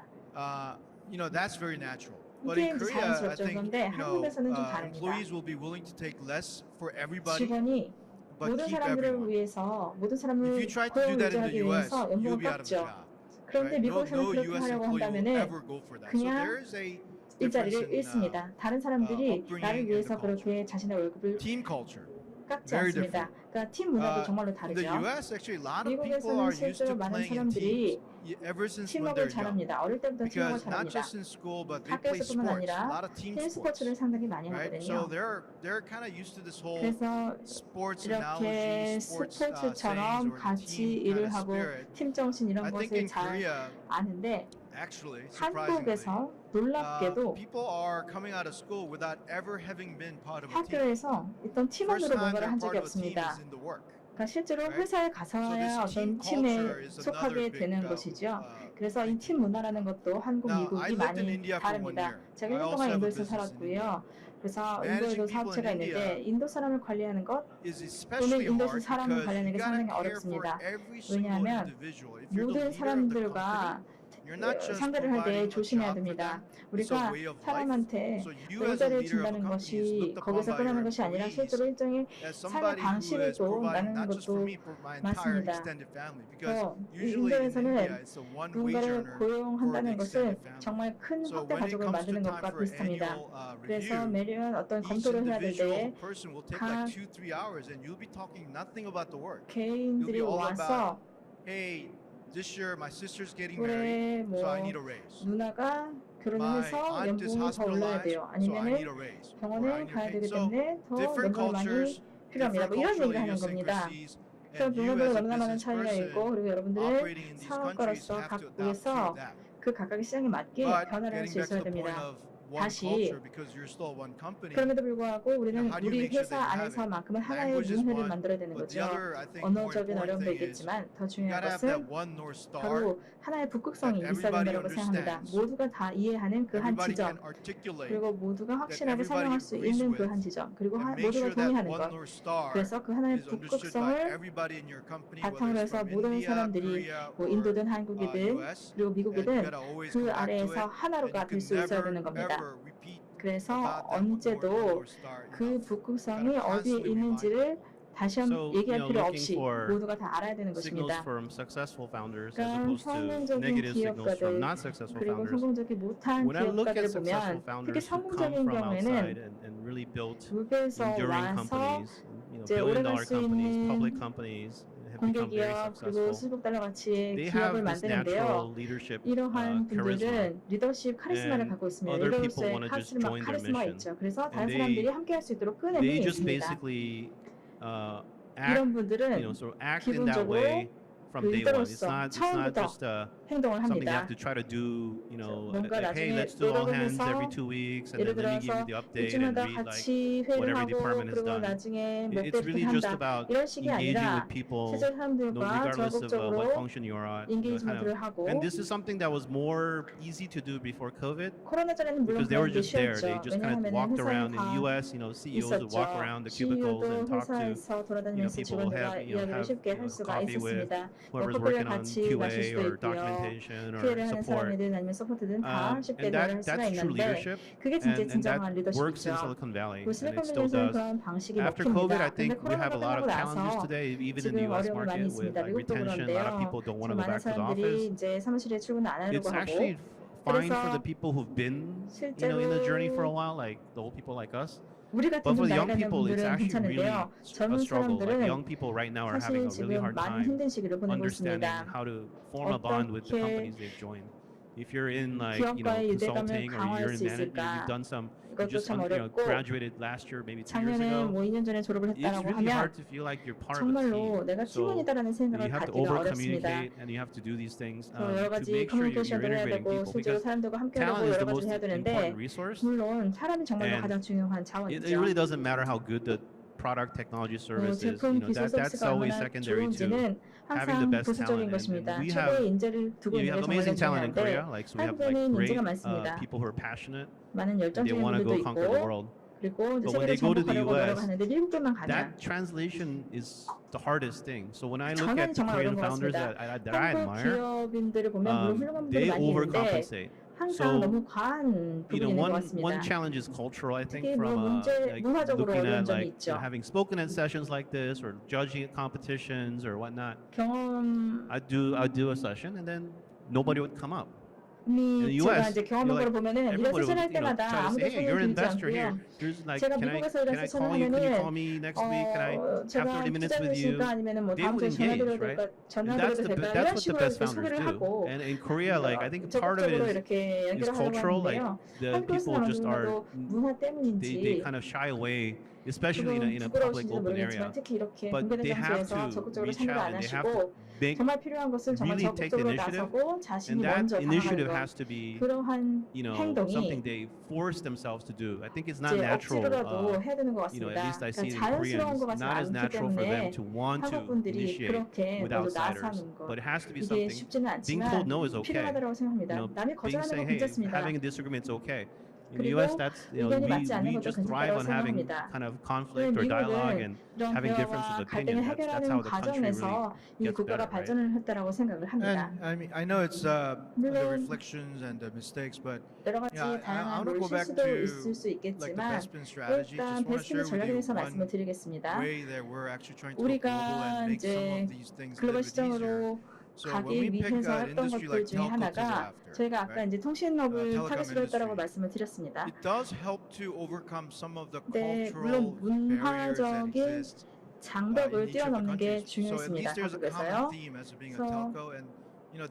That's very natural. But 이게 in 이제 Korea, I 자연스럽죠. think 그런데 한국에서는 좀 다릅니다. employees will be willing to take less for everybody, 직원이 but 모든 keep 사람들을 everyone. 위해서 모든 If 사람을 you try to do 고용 that in 유지하기 the U.S., 위해서 you'll 연봉을 be out of a 깎죠. job. 그런데 Right? 미국에서는 No 그렇게 U.S. 하려고 employee will 한다면은 ever go for that. So 그냥 there is a difference 일자리를 in 잃습니다. 다른 사람들이 upbringing 나를 and 위해서 the culture. 그렇게 자신의 월급을 team culture. 깎지 Very 않습니다. 그러니까 팀 문화도 정말로 In the 다르죠. U.S., actually, a lot of people 미국에서는 are used 실제로 to 많은 playing in 사람들이 teams ever since when 팀워크를 they're young. 잘합니다. 어릴 때부터 팀워크를 Because not 잘합니다. just in school, but they play 학교에서뿐만 sports. A 아니라 lot of team 팀 sports. 스포츠를 상당히 많이 Right? So 하거든요. they're kind of used to this whole 그래서 sports 이렇게 analogy, sports 스포츠처럼 sayings, or the 같이 team kind 일을 of 하고 spirit. 팀 정신 이런 I think 것을 in 잘 Korea, 아는데 actually, surprisingly, 한국에서 놀랍게도 people are coming out of school without ever having been part of a team. 학교에서 어떤 First 팀원으로 time 뭔가를 they're 한 part 적이 of a team 없습니다. is in the work. 그러니까 실제로 Right? 회사에 So 가서야 this 어떤 team 팀에 culture is another 속하게 big 되는 것이죠. 그래서 이 thing. 팀 문화라는 것도 한국, Now, I 미국이 lived in 많이 India for 1 다릅니다. year. 제가 I 1년 also 동안 have a 인도에서 business in 살았고요. 그래서 Managing 인도에도 people in 사업체가 있는데 India 인도 사람을 관리하는 것 is 또는 especially 인도에서 hard 사람을 because 관리하는 you 게 gotta 상당히 care for 어렵습니다. every single 왜냐하면 individual. If you're the 모든 leader of the 사람들과 company, you're not just 상대를 할 때 providing a 조심해야 job for 됩니다. them. It's a 우리가 way of life. 사람한테 So you as a 의자를 leader of a 준다는 company is 것이 looked upon 거기서 by 끝나는 your 것이 아니라 employees 실제로 일종의 as 삶의 somebody who 방식을 is 또 providing 나누는 not just for 것도 me, but my entire 많습니다. extended family. Because 또 usually in 인도에서는 India, it's a one wage 누군가를 earner for 고용한다는 the 것은 extended family. 정말 큰 So 확대 when it 가족을 comes to 만드는 time 것과 for 비슷합니다. annual 그래서 review, 매년 어떤 each 검토를 해야 될 individual 때에 person will take 각 like 2-3 hours, and you'll be talking nothing about the work. 개인들이 You'll be all 와서 Hey, this year my sister's getting married, 올해 so I 뭐 need a raise. 누나가 결혼을 My 해서 aunt is 연봉이 더 올라야 hospitalized, 돼요. so I need 아니면은 a raise. Or I 병원에 need a 가야 pay. 되기 So 때문에 더 different 연봉이 많이 cultures, 필요합니다. 뭐 different 이런 cultural 얘기를 하는 겁니다. idiosyncrasies, 그래서 and you 문화별로 as a 너무나 많은 business 차이가 있고 person 그리고 여러분들은 operating in these countries 사업가로서 have to adapt to 각국에서 that. 그 각각의 시장에 맞게 But 변화를 할 getting 수 back to 있어야 the point 됩니다. of one 다시 culture, because you're still one company, 그럼에도 불구하고 우리는 how do you 우리 make sure 회사 that you have 안에서만큼은 it? 하나의 Language is 문화를 one, 만들어야 되는 but the 거죠. other, I think, more 언어적인 important 어려움도 thing is 있겠지만 더 you 중요한 gotta have that 것은 one north star 바로 하나의 북극성이 that 있어야 everybody 된다고 생각합니다. understands. 모두가 다 이해하는 그 한 everybody 지점, can articulate 그리고 모두가 that 확실하게 everybody 설명할 수 agrees 있는 그 with 한 지점, 그리고 and make 모두가 sure that 동의하는 one 것. north star 그래서 그 하나의 is understood by 북극성을 everybody in your company, 바탕으로 whether it's 해서 from 모든 India, 사람들이 Korea, 뭐 or 인도든 한국이든 US, 그리고 and you 미국이든 gotta always 그 come back to 아래에서 it, and 하나로가 you 될 can 수 있어야 never 되는 겁니다. ever repeat 그래서 about that one 언제도 north star 그 enough. 북극성이 gotta 어디에 constantly 있는지를 다시 So, 한번 얘기할 you know, 필요 looking 없이 for 모두가 다 알아야 되는 signals 것입니다. from successful founders as 그러니까 opposed to 성공적인 negative signals from 기업가들 not successful 그리고 founders. 성공적이 못한 When I look at 기업가들을 successful 보면 특히 founders who come 성공적인 from outside 경우에는 and really built 외부에서 enduring 와서 companies, 이제 billion-dollar 오래갈 수 companies, 있는 public companies have 공개 become very 기업 그리고 successful. 수십억 달러 가치의 They 기업을 have this 만드는데요. natural leadership 이러한 charisma. 분들은 리더십 카리스마를 And 갖고 있습니다. other people 리더십의 wanna just join their 카리스마가 mission. 있죠. 그래서 다른 And 사람들이 함께할 수 있도록 끄는 They 힘이 just 있습니다. basically act, 이런 분들은 sort of act in that way from day one. It's 리더로서 not 처음부터 just 행동을 something you 합니다. have to try to do, 뭔가 like, hey, 나중에 let's do all 노력을 hands 해서 every 2 weeks, and 예를 then let me give you 들어서 the update and 일주일마다 read like 같이 what 회의를 every 하고 department has 그리고 done. 나중에 몇 It's 배 really 이렇게 just 한다. about 이런 식이 engaging 아니라 with people, 실제 사람들과 regardless of what 적극적으로 function you're at. 인게이지먼트를 하고 And this is something that was more easy to do before COVID. 코로나 전에는 물론 Because they were 그런 게 just there. They 쉬웠죠. just kind of 왜냐하면 walked 회사에 around in 다 the U.S. CEOs would walk 있었죠. around the cubicles CEO도 and talk to 회사에서 돌아다니면서 people, 직원들과 have 이야기를 have 쉽게 할 수가 coffee with 있었습니다. whoever's 커피를 working on 같이 마실 QA 수도 or 있고요. documentation or QA를 하는 support. 사람이든 아니면 서포트든 다 쉽게 And 대화를 할 수가 that's true 있는데 leadership, 그게 진짜 and 진정한 that works in 리더십이죠. Silicon Valley, 그 and it still 실리콘밸리에서는 does. 그런 방식이 After COVID, I 먹힙니다. 근데 think we have 코로나가 a lot 끝나고 of challenges 나서 today, even in 지금 the U.S. 어려움이 많이 market, with 있습니다. like 미국도 retention. A lot of 그런데요. people don't want to go 많은 back to the 사람들이 office. 이제 사무실에 출근 안 하려고 It's 하고 actually fine for the 그래서 people who've been, 실제로 in the journey for a while, like the old people like us. 우리 같은 But 좀 for the 나이 young 가는 people, it's 분들은 actually really 괜찮은데요. a 젊은 struggle. Like 사람들은 young people right now are having 사실 a really 지금 hard 많은 time 힘든 시기를 보내고 understanding 있습니다. how to form a bond with the 어떻게 companies they've joined. If you're in like 기업과의 유대감을 consulting or 강화할 you're in 수 management, 있을까? you've done some, you 이것도 just 참 어렵고 graduated last year, maybe 2 years 작년에 ago. 뭐 2년 전에 졸업을 It's 했다라고 really 하면 hard to feel like you're part of a 정말로 team. 내가 So 팀원이다라는 생각을 you have to 갖기가 over 어렵습니다. communicate and you have to do these things 여러 to 가지 make sure you're 커뮤니케이션도 해야 integrating 되고 people, 실제로 because 사람들과 함께 하고 talent is 여러 the 가지를 most 해야 되는데 important resource. 물론 사람이 정말로 And 가장 중요한 It 자원이죠. really doesn't matter how good the product, technology, service is. 제품 기술 That's 서비스가 always 얼마나 secondary to 좋은지는 having the 항상 best 부수적인 talent. 것입니다. And we 최고의 have, 인재를 두고 you 있는 게 have 정말 amazing talent in 중요한데 Korea. Like so we have like 한국에는 great 인재가 많습니다. people who are passionate. 많은 They 열정적인 want to go 분들도 conquer the 있고 world. 그리고 이제 But when they 세계를 go to the 정복하려고 US, 노력하는데 미국들만 가면 That translation is the hardest thing. So when I look 전환이 at the 정말 Korean 어려운 것 founders 같습니다. that I 한국 admire, 기업인들을 보면 물론 훌륭한 분들이 they 많이 있는데 overcompensate. 항상 So, 너무 과한 부분이 있는 것 one 같습니다. challenge is cultural. I think 특히 from like 문화적으로 looking 어려운 at 점이 like 있죠. having spoken at sessions like this or judging at competitions or whatnot. 경험 I do a session and then nobody would come up. 이 제가 이제 경험한 you're 걸 보면은 이런 everybody 세션을 할 would 때마다 try to 아무도 say, hey, you're 손을 an 들지 investor here. 않고요. There's like, 제가 can 미국에서 I 이런 세션을 call you? Can you 하면은 call me next week? Can I have 제가 30 minutes with you? 투자자니까 아니면은 뭐 They 다음 would 주에 전화 engage, 드려도 right? 될까 전화 And 드려도 될까 이런 that's what the 식으로 best 이렇게 founders 소개를 do. 하고 And in Korea, like I think part of 적극적으로 it 이렇게 is 연결을 하려고 cultural. Like 하는데요. the 한국에서 people just are 아무래도 문화 they 때문인지 kind of shy away, especially in a public 부끄러우신지도 open area. 모르겠지만 특히 이렇게 But 공개된 they have 장소에서 to 적극적으로 reach 참여를 out 안 and they have to 하시고 make 정말 필요한 것은 정말 really take the 적극적으로 initiative. 나서고 자신이 And that 먼저 다가가는 initiative 것 has to be 그러한 something 행동이 they force themselves to do. I think it's not 이제 natural. 억지로라도 해야 되는 것 At 같습니다. least I see it in 그러니까 Koreans. 자연스러운 것 It's 같지 not as 않기 natural for them 때문에 to want to 한국분들이 initiate 그렇게 with 모두 outsiders. 나서는 것 But it has to be 이게 something. 쉽지는 Being 않지만 told no is okay. 필요하다고 생각합니다. 남이 Being 거절하는 saying, 건 hey, 괜찮습니다. having a disagreement is okay. In the 그리고 U.S., that's 의견이 맞지 않는 we 것도 just thrive 괜찮다고 on having 생각합니다. kind of conflict or dialogue and 이런 having differences 대화와 of 갈등을 opinion. That's 해결하는 how the country really 과정에서 이 gets 국가가 better, right? 발전을 했다라고 생각을 합니다. And I mean, I know it's the 물론 reflections and the mistakes, but 여러 가지 Yeah, I 다양한 wanna go back 실수도 to, 있을 수 like the 있겠지만 Bespin strategy. 일단 Just want to 베스핀의 share with 전략에 you 대해서 말씀을 one 드리겠습니다. way that we're actually trying to go 우리가 global and make some 이제 of these things a 글로벌 little bit easier. 시장으로 So when 가기 we pick 위해서 an 했던 industry 것들 like 중에 telco to go 하나가 after, 저희가 아까 right? 이제 통신업을 telecom 타겟으로 했다라고 industry. 말씀을 드렸습니다. It does help to overcome some of the 네, cultural 물론 barriers that 문화적인 exist in 장벽을 each of the 뛰어넘는 게 countries. So at 중요했습니다. least there's a 한국에서요. common theme as being a 그래서 telco, and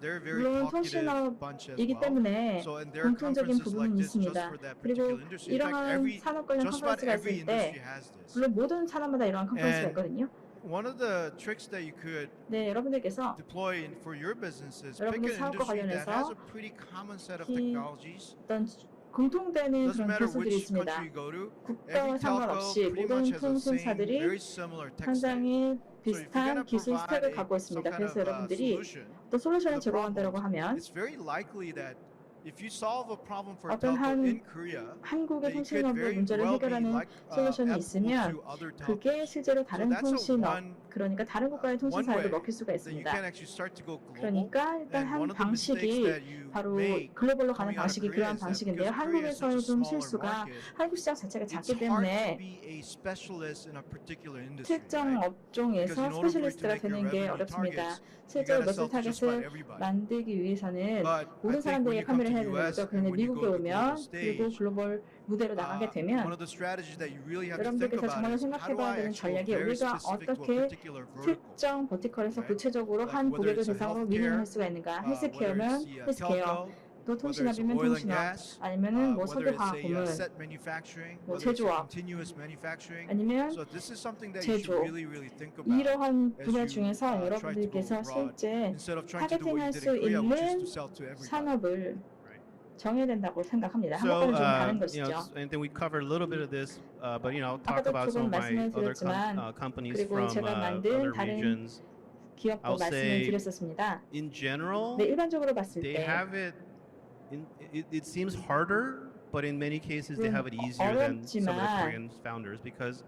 they're a very 물론 talkative bunch as 통신업이기 well. 때문에 So in their 공통적인 conferences 부분은 like this, just 있습니다. for that 그리고 particular industry, in fact, 이러한 산업 관련 just about 컨퍼런스가 every 있을 때 industry has this. 물론 모든 산업마다 이러한 컨퍼런스가 And 있거든요. One of the tricks that you could 네, 여러분들께서 deploy for your business is pick 여러분들 an 사업과 industry that 관련해서 has a pretty common set of 이 technologies. 어떤 공통되는 Doesn't 그런 matter 기술들이 which 있습니다. country you go to. 국가와 Every telco 상관없이 pretty 모든 much has the same, 통신사들이 very similar tech stack. 상당히 So if you're 비슷한 gonna 기술 provide 스택을 갖고 some 있습니다. kind 그래서 of 여러분들이 solution 또 솔루션을 to the 제공한다고 problems, 하면 it's very likely that if you solve a problem for a 어떤 telco 한 in Korea, 한국의 it could 통신업의 very 문제를 well be 해결하는 like 솔루션이 applicable 있으면 to other 그게 telcos. 실제로 다른 that's a 통신업, one- 그러니까 다른 국가의 One 통신사에도 way 먹힐 수가 that you 있습니다. can actually start to go global. 그러니까 일단 And 한 one of the mistakes 방식이 that you 바로 make 글로벌로 가는 coming out of 방식이 Korea 그러한 is that 방식인데요. because Korea is such 한국에서의 a 좀 smaller 실수가 market, 한국 시장 자체가 it's 작기 hard to 때문에 be a specialist in a particular industry. 특정 Right? 업종에서 Because in order for you to 스페셜리스트가 make your 되는 게 revenue 어렵습니다. targets, you 실제로 gotta 매출 sell to just about 타겟을 everybody. 만들기 위해서는 But I 모든 think when 사람들에게 you come 판매를 to 해야 되는 US 거죠. and 그런데 when you 미국에 go to the global 오면 그리고 stage, 글로벌 무대로 나가게 one 되면 of the strategies that you really have to think 여러분들께서 about 정말 is how do 생각해봐야 I 되는 actually go 전략이 very 우리가 specific to a 어떻게 particular vertical. 특정 버티컬에서 Right? 구체적으로 Like 한 whether 고객을 it's a 대상으로 healthcare, 윈을 할 수가 있는가? whether 헬스케어면 it's the 헬스케어, telco, 또 whether it's 통신업이면 oil and 통신업, gas, 아니면은 뭐 whether it's 석유화학 a 고물, set manufacturing, 뭐 whether it's a 제조업, continuous manufacturing. 아니면 So this is something that you should 제조. really think about 이러한 as 분야 you 중에서 try to go 여러분들께서 abroad. 실제 Instead of trying to do what 타겟팅할 you did 수 in Korea, which is 있는 to sell to everybody. 산업을 정해야 된다고 생각합니다. So, 한국과는 좀 다른 you 것이죠. know, and then we covered a little bit of this, but you know, I'll talk 아까도 about some 조금 of my 말씀을 other 드렸지만, companies 그리고 from 제가 만든 other 다른 regions. 기업도 I'll 말씀을 say 드렸었습니다. In general, 네, 일반적으로 봤을 they 때 have it. It seems harder, but in many cases they have it easier than some of the 어렵지만 Korean founders because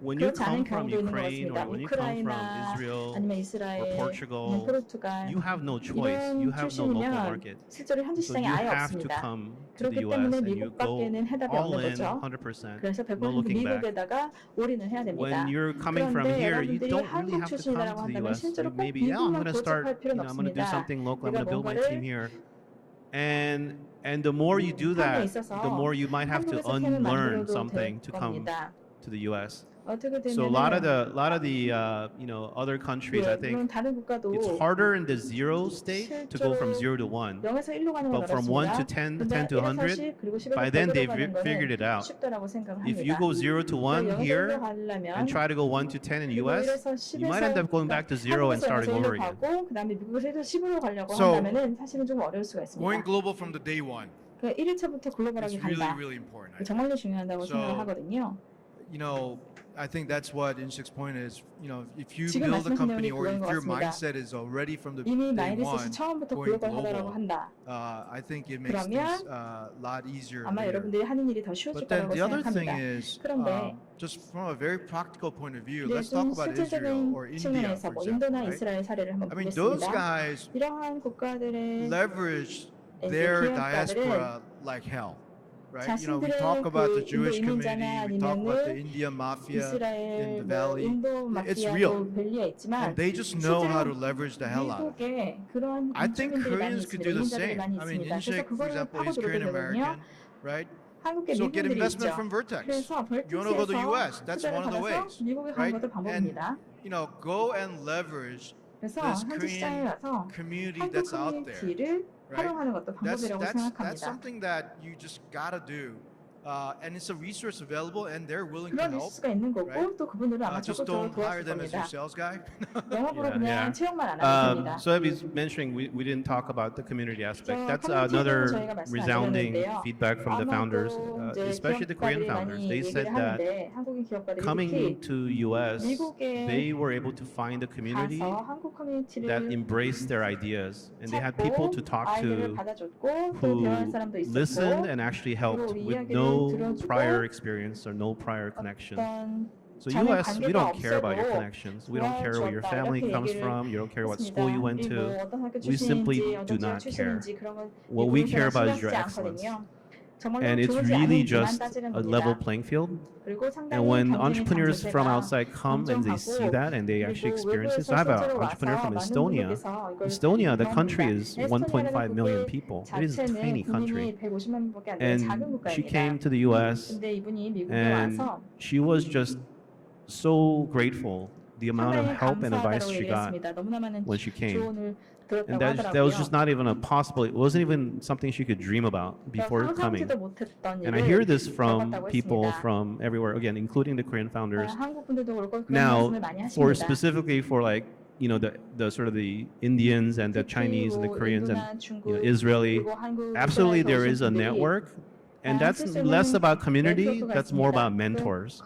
when you 그렇지 come 않은 from 경우도 있는 것 Ukraine or 같습니다. when you come from 우크라이나 Israel 아니면 or 이스라엘, 아니면 Portugal, 포르투갈 you have no choice. 이런 You have no local 출신이면 market. 실제로 현지 So 시장이 you 아예 have to 없습니다. come to 그렇기 the US 때문에 and you 미국 go 밖에는 해답이 all 없는 in 거죠. 100%. 그래서 No 100% looking back. 미국에다가 올인을 해야 됩니다. When you're coming from 그런데 here, you 여러분들이 don't really 한국 have to come 출신이라고 to the 한다면 US. 실제로 You 꼭 maybe, yeah, I'm 미국만 going to start, 고집할 필요는 I'm going to do 없습니다. something local. I'm 내가 going to build my 뭔가를 team here. And the more you do 한국에 that, 있어서 the more you might have to 한국에서 팀을 unlearn 만들어도 something 될 to come 겁니다. to the US. 어떻게 So a lot of 되면은 the you know, other countries, I 물론 think 다른 국가도 it's harder in the zero state to go from 0 to 1. 0에서 1로 가는 건 But from 1 어렵습니다. to 10, 근데 10 to 1에서 100, 10, 그리고 10에서 by then 100으로 they've 가는 거는 figured it out. 쉽다라고 생각을 If 합니다. you go 0 to 1 0에서 here 1로 가려면 and try to go 1 to 10 in 그리고 US, 1에서 you might end up going back to 0 and starting over again. 가고 그다음에 미국에서 10으로 가려고 So, 한다면은 사실은 좀 어려울 수가 Going 있습니다. global from the day one 그 1일차부터 글로벌하게 is really, 간다. really important. I think. 정말로 중요하다고 So, 생각을 하거든요. You know, I think that's what Inshik's point is. You know, if you 지금 build a 말씀하신 company 내용이 or 그런 if 것 your 같습니다. mindset is already from the 이미 day 마인드셋이 one 처음부터 going 글로벌하다라고 global, 한다. I think it makes 그러면 things a lot easier. 아마 later. 여러분들이 하는 일이 더 쉬워질 But then 거라고 the other thing 생각합니다. is, 그런데 just from a very practical point of view, 이제 let's talk 좀 about Israel 실질적인 or India, 측면에서 for 뭐 example. 인도나 Right? 이스라엘 사례를 한번 I mean, those 보겠습니다. guys 이러한 국가들의 leverage 이제 their 기업가들은 diaspora like hell. Right? You know, we 자신들의 talk about the 그 Jewish 인도 community, 이민자나 we talk about the 아니면은 Indian mafia in 이스라엘, the 뭐 valley. 인도 It's 마피아도 real. 벨리에 있지만 And they just know how to 실제로 leverage the hell out of it. 미국에 그런 I think 인주민들이 많이 Koreans could 있습니다. do the 이민자들이 same. 많이 I mean, 있습니다. 그래서 Inshik, for 그거를 example, 파고 is Korean 들어오거든요. American, right? 한국에 So get 미국인들이 investment 있죠. from Vertex. 그래서 You want to go to the US? 벌틱스에서 That's 투자를 one of the 받아서 ways, 미국에 가는 right? 것도 방법입니다. You know, go and leverage 그래서 this 현지 시장에 Korean 와서 community 한국 that's out there. 커뮤니티를 right? 활용하는 것도 방법이라고 That's 생각합니다. something that you just gotta do, and it's a resource available, and they're willing to 그런 help. 리스크가 있는 거고 right? 또 그분들은 아마 Just 적극적으로 don't hire 도와줄 them as your 겁니다. sales guy. 영업으로 Yeah, 그냥 yeah. 채용만 안 하면 됩니다. So Abby's mentioning we didn't talk about the community aspect. 저 That's 커뮤니티는 another 저희가 말씀 안 resounding 드렸는데요. feedback from the founders, 아마도 이제 especially the Korean 기업가들이 founders. 많이 They 얘기를 said that 하는데 한국인 기업가들이 coming 특히 to US, 미국에 they were able to find a community 가서 한국 커뮤니티를 that embraced their ideas, and they had people to 찾고 talk 아이디어를 to 받아줬고 또 who 대화할 사람도 listened 있었고 and actually helped 그리고 with 이야기를 no 들어주고 prior experience or no prior connection. 어떤 So 전에 US, we 관계가 don't care about your 없어도 connections. We don't care where your 도와주었다 family 이렇게 comes 얘기를 from. You don't care what 했습니다. school you went 그리고 to. 어떤 학교 We simply 출신인지 do 어떤 지역 not care. 출신인지 그런 건 What we 미국은 care 전혀 about is 신경 your 쓰지 excellence. 않거든요. 정말로 And it's 좋은지 really 아닌지만 just 따지는 a level 겁니다. playing field. 그리고 상당히 And when 경쟁의 entrepreneurs from 장세가 outside come and they see that and they actually experience it. So I have an entrepreneur from Estonia. Estonia, the country is 1.5 million people. It is a tiny country. 150만밖에 안 되는 작은 And she 국가입니다. came to the US 근데 이분이 미국에 and 와서 she was just so grateful the amount of 상당히 help and advice 감사하다고 she got 얘기했습니다. 너무나 많은 when she came. 조언을 들었다고 And that was just 하더라고요. not even a possible, it wasn't even something she could dream about before coming. 상상하지도 못했던 And I hear 일을 this from 들어봤다고 people 했습니다. from everywhere, again, including the Korean founders. 한국 분들도 그렇고 그런 Now, 말씀을 많이 for 하십니다. specifically for like, you know, the sort of the Indians and the Chinese and the Koreans and Israeli, absolutely there is a network. And that's less about community, that's more about mentors.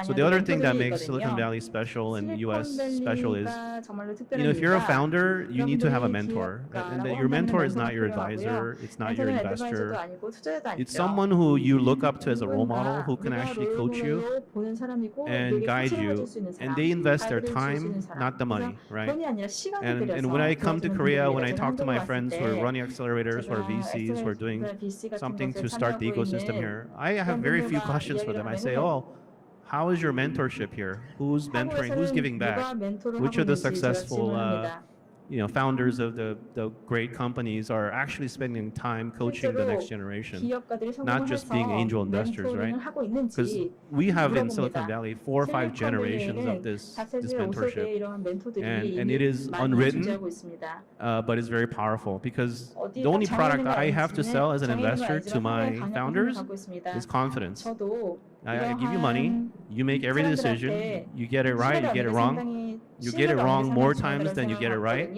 So the other thing that makes Silicon Valley special and US special is, you know, if you're a founder, you need to have a mentor. And that your mentor is not your advisor, it's not your investor. It's someone who you look up to as a role model, who can actually coach you and guide you. And they invest their time, not the money, right? And when I come to Korea, when I talk to my friends who are running accelerators, who are VCs, who are doing something to start the ecosystem here, I have very few questions for them. I say, oh, how is your mentorship here? Who's mentoring? Who's giving back? Which are the successful founders of the great companies are actually spending time coaching the next generation, 기업가들이 not 성공을 just 해서 being angel investors, right? 멘토링을 하고 Because 있는지 we have in 물어봅니다. Silicon Valley 4 or 5 generations of this 4세대, mentorship, 5세대 이러한 멘토들이 and it is 많이 unwritten, 존재하고 있습니다. but it's very powerful because 어디에 the only 딱 product 정해있는 게 I have to 아니지만 sell as an 정해있는 건 investor to 아니지만 my 하나의 founders 강력한 힘을 갖고 있습니다. is confidence. 저도 I give you money, you make every decision, you get it right, you get it wrong. You get it wrong more times than you get it right.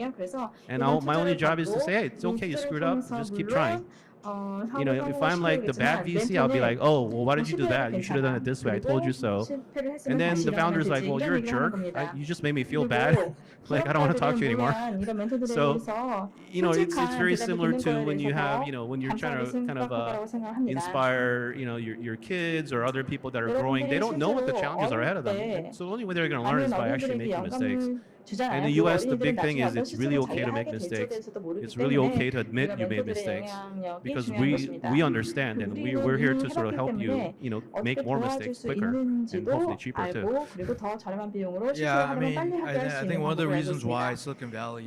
And my only job is to say, hey, it's okay, you screwed up, just keep trying. If I'm like the bad VC, I'll be like, oh, well, why did you do that? You should have done it this way. I told you so. And then the founder's like, well, you're a jerk. You just made me feel bad. Like, I don't want to talk to you anymore. So, it's very similar to when you have, when you're trying to kind of inspire, your kids or other people that are growing. They don't know what the challenges are ahead of them. So the only way they're going to learn is by actually making mistakes. In the US, the big thing is it's really okay to make mistakes. It's really okay to admit you made mistakes because we understand and we're here to sort of help you, make more mistakes quicker and hopefully cheaper too. Yeah, I think one of the reasons why Silicon Valley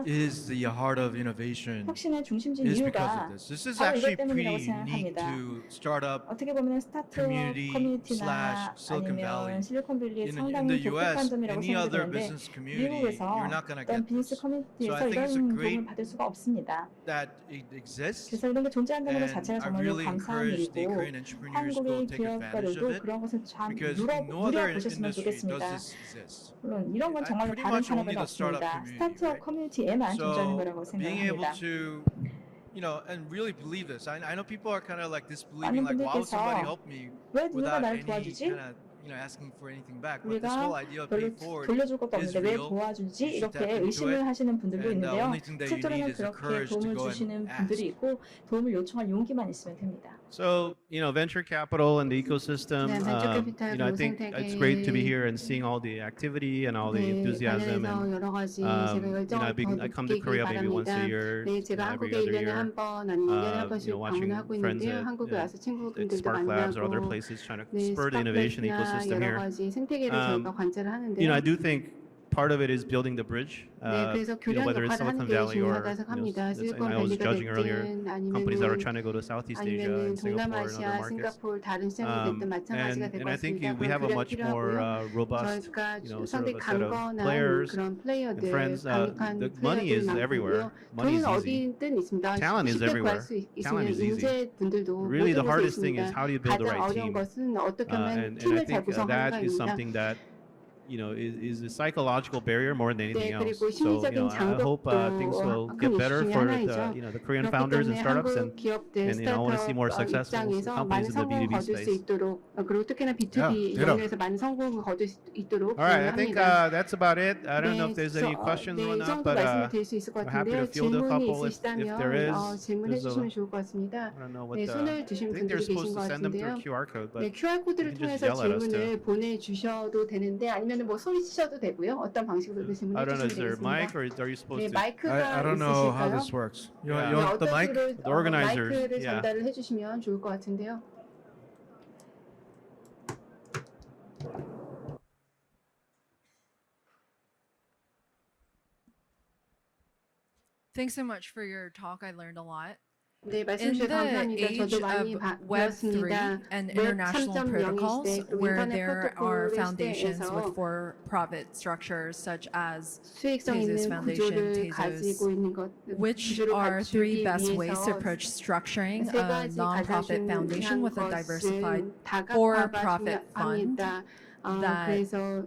is the heart of innovation 혁신의 중심지인 is 이유가 because of this. This is 바로 actually 이것 때문이라고 pretty unique 생각합니다. to startup 어떻게 보면 스타트업 community 커뮤니티나 slash Silicon Valley. 아니면 실리콘밸리의 In 상당히 the 독특한 US, 점이라고 any other 생각되는데 business community, 미국에서 you're not going to 어떤 get 비즈니스 this. So 커뮤니티에서 I think it's a 이런 great 도움을 받을 수가 없습니다. that it exists. 그래서 이런 게 존재한다는 것 And 자체가 I 정말 really 감사한 encourage the 일이고 Korean entrepreneurs to go 한국의 take advantage of 기업가들도 it 그런 것을 잘 because no other 누려보셨으면 industry does 좋겠습니다. this exist. 물론 이런 건 정말로 pretty 다른 much only 산업에는 the startup 없습니다. community, 스타트업 right? 커뮤니티에만 존재하는 So 거라고 being able 생각합니다. to, and really believe this. I know people are kind of like 많은 disbelieving, like, why would somebody 분들께서 help me 왜 누가 without 나를 any 도와주지? kind of, asking for anything back. But this 우리가 whole idea of pay 별로 forward 돌려줄 것도 is 없는데 왜 real. 도와주지? You should tap 이렇게 into 의심을 it. 하시는 분들도 And the 있는데요. only thing that you 실제로는 need is the 그렇게 courage to 도움을 go 주시는 and 분들이 ask. 있고 도움을 요청할 용기만 있으면 됩니다. So, venture capital and the ecosystem, 네, 벤처 캐피탈 I think it's great to be here and seeing all the activity and all the enthusiasm. 관련해서 And 여러 가지 제가 열정을 I come to 더 Korea maybe once 바랍니다. a year, 네, 제가 every 한국에 other 1년에 year. 한 번 아니면 1년에 한 번씩 Watching 방문하고 friends 있는데요. at, 한국에 와서 at 친구분들도 Spark Labs or other 만나고 places trying to 네, spur the innovation 스타트업이나 ecosystem 여러 here. 가지 생태계를 저희가 관찰을 하는데요. I do think part of it is building the bridge. 네, 그래서 교량 whether it's 역할을 하는 Silicon 게 Valley or 중요하다고 생각합니다. I was 실리콘밸리가 judging earlier 됐든 companies that are 아니면은 trying to go to Southeast Asia 아니면은 and Singapore and other 동남아시아, markets. 싱가포르 다른 시장이 됐든 마찬가지가 될 And 것 I think 같습니다. we have a 그런 much 교량이 more 필요하고요. robust, 저희가 sort of 상당히 a set of 강건한 players 그런 and 플레이어들, friends. 강력한 The money is 플레이어들이 everywhere. 많고요. Money 돈은 is easy. 어디든 있습니다. Talent is 쉽게 everywhere. 구할 수 있으면 Talent is easy. 인재분들도 Really, the 모든 곳에 hardest thing is 있습니다. how do you build the 가장 right 어려운 team? 것은 어떻게 하면 And I 팀을 잘 think that is 구성하는가입니다. something that is a psychological barrier more than anything 네, else. 그리고 So 심리적인 I hope things will 장벽도 get 큰 better 이슈 중에 for 하나이죠. the Korean 그렇기 founders and 때문에 startups 한국 기업들 and I want to see more 스타트업 successful 입장에서 많은 companies in the 성공을 B2B 거둘 수 space. 있도록 그리고 특히나 B2B Yeah, 영역에서 많은 성공을 거둘 수 있도록 All right, I think 기원합니다. that's about it. I don't know if there's any 네, questions 네, or 이 not, 정도 but 말씀을 드릴 수 있을 것 I'm happy to 같은데요. field a 질문이 couple if 있으시다면 there is. 질문해 There's a- 주시면 좋을 것 같습니다. I don't know what 네, 손을 드신 I think they're 분들이 supposed 계신 to 것 send them 같은데요. through QR code, but 네, QR 코드를 you can just 통해서 yell at us 질문을 보내주셔도 되는데 아니면 뭐 소리치셔도 되고요. 어떤 방식으로 질문해 I don't know. Is there a 주시면 되겠습니다. mic or are you supposed 네, to? 마이크가 I don't know how 있으실까요? this works. You Yeah. want, you 네, want the 어떤 mic? 식으로 The organizers, 마이크를 yeah. 전달을 해주시면 좋을 것 같은데요. Thanks so much for your talk. I learned a lot. 네, 말씀 In 주셔서 the 감사합니다. age 저도 많이 of 배웠습니다. Web3 and 웹 international 3.0 protocols, 시대, 그리고 where 인터넷 there are 프로토콜의 foundations 시대에서 with for-profit structures such as 수익성 Tezos 있는 Foundation, 구조를 Tezos, 가지고 있는 것, which 구조를 are three 갖추기 best ways to 위해서 approach structuring 세 a 가지 가장 nonprofit foundation 중요한 with a diversified 것은 다각화가 for-profit fund 중요합니다. that 그래서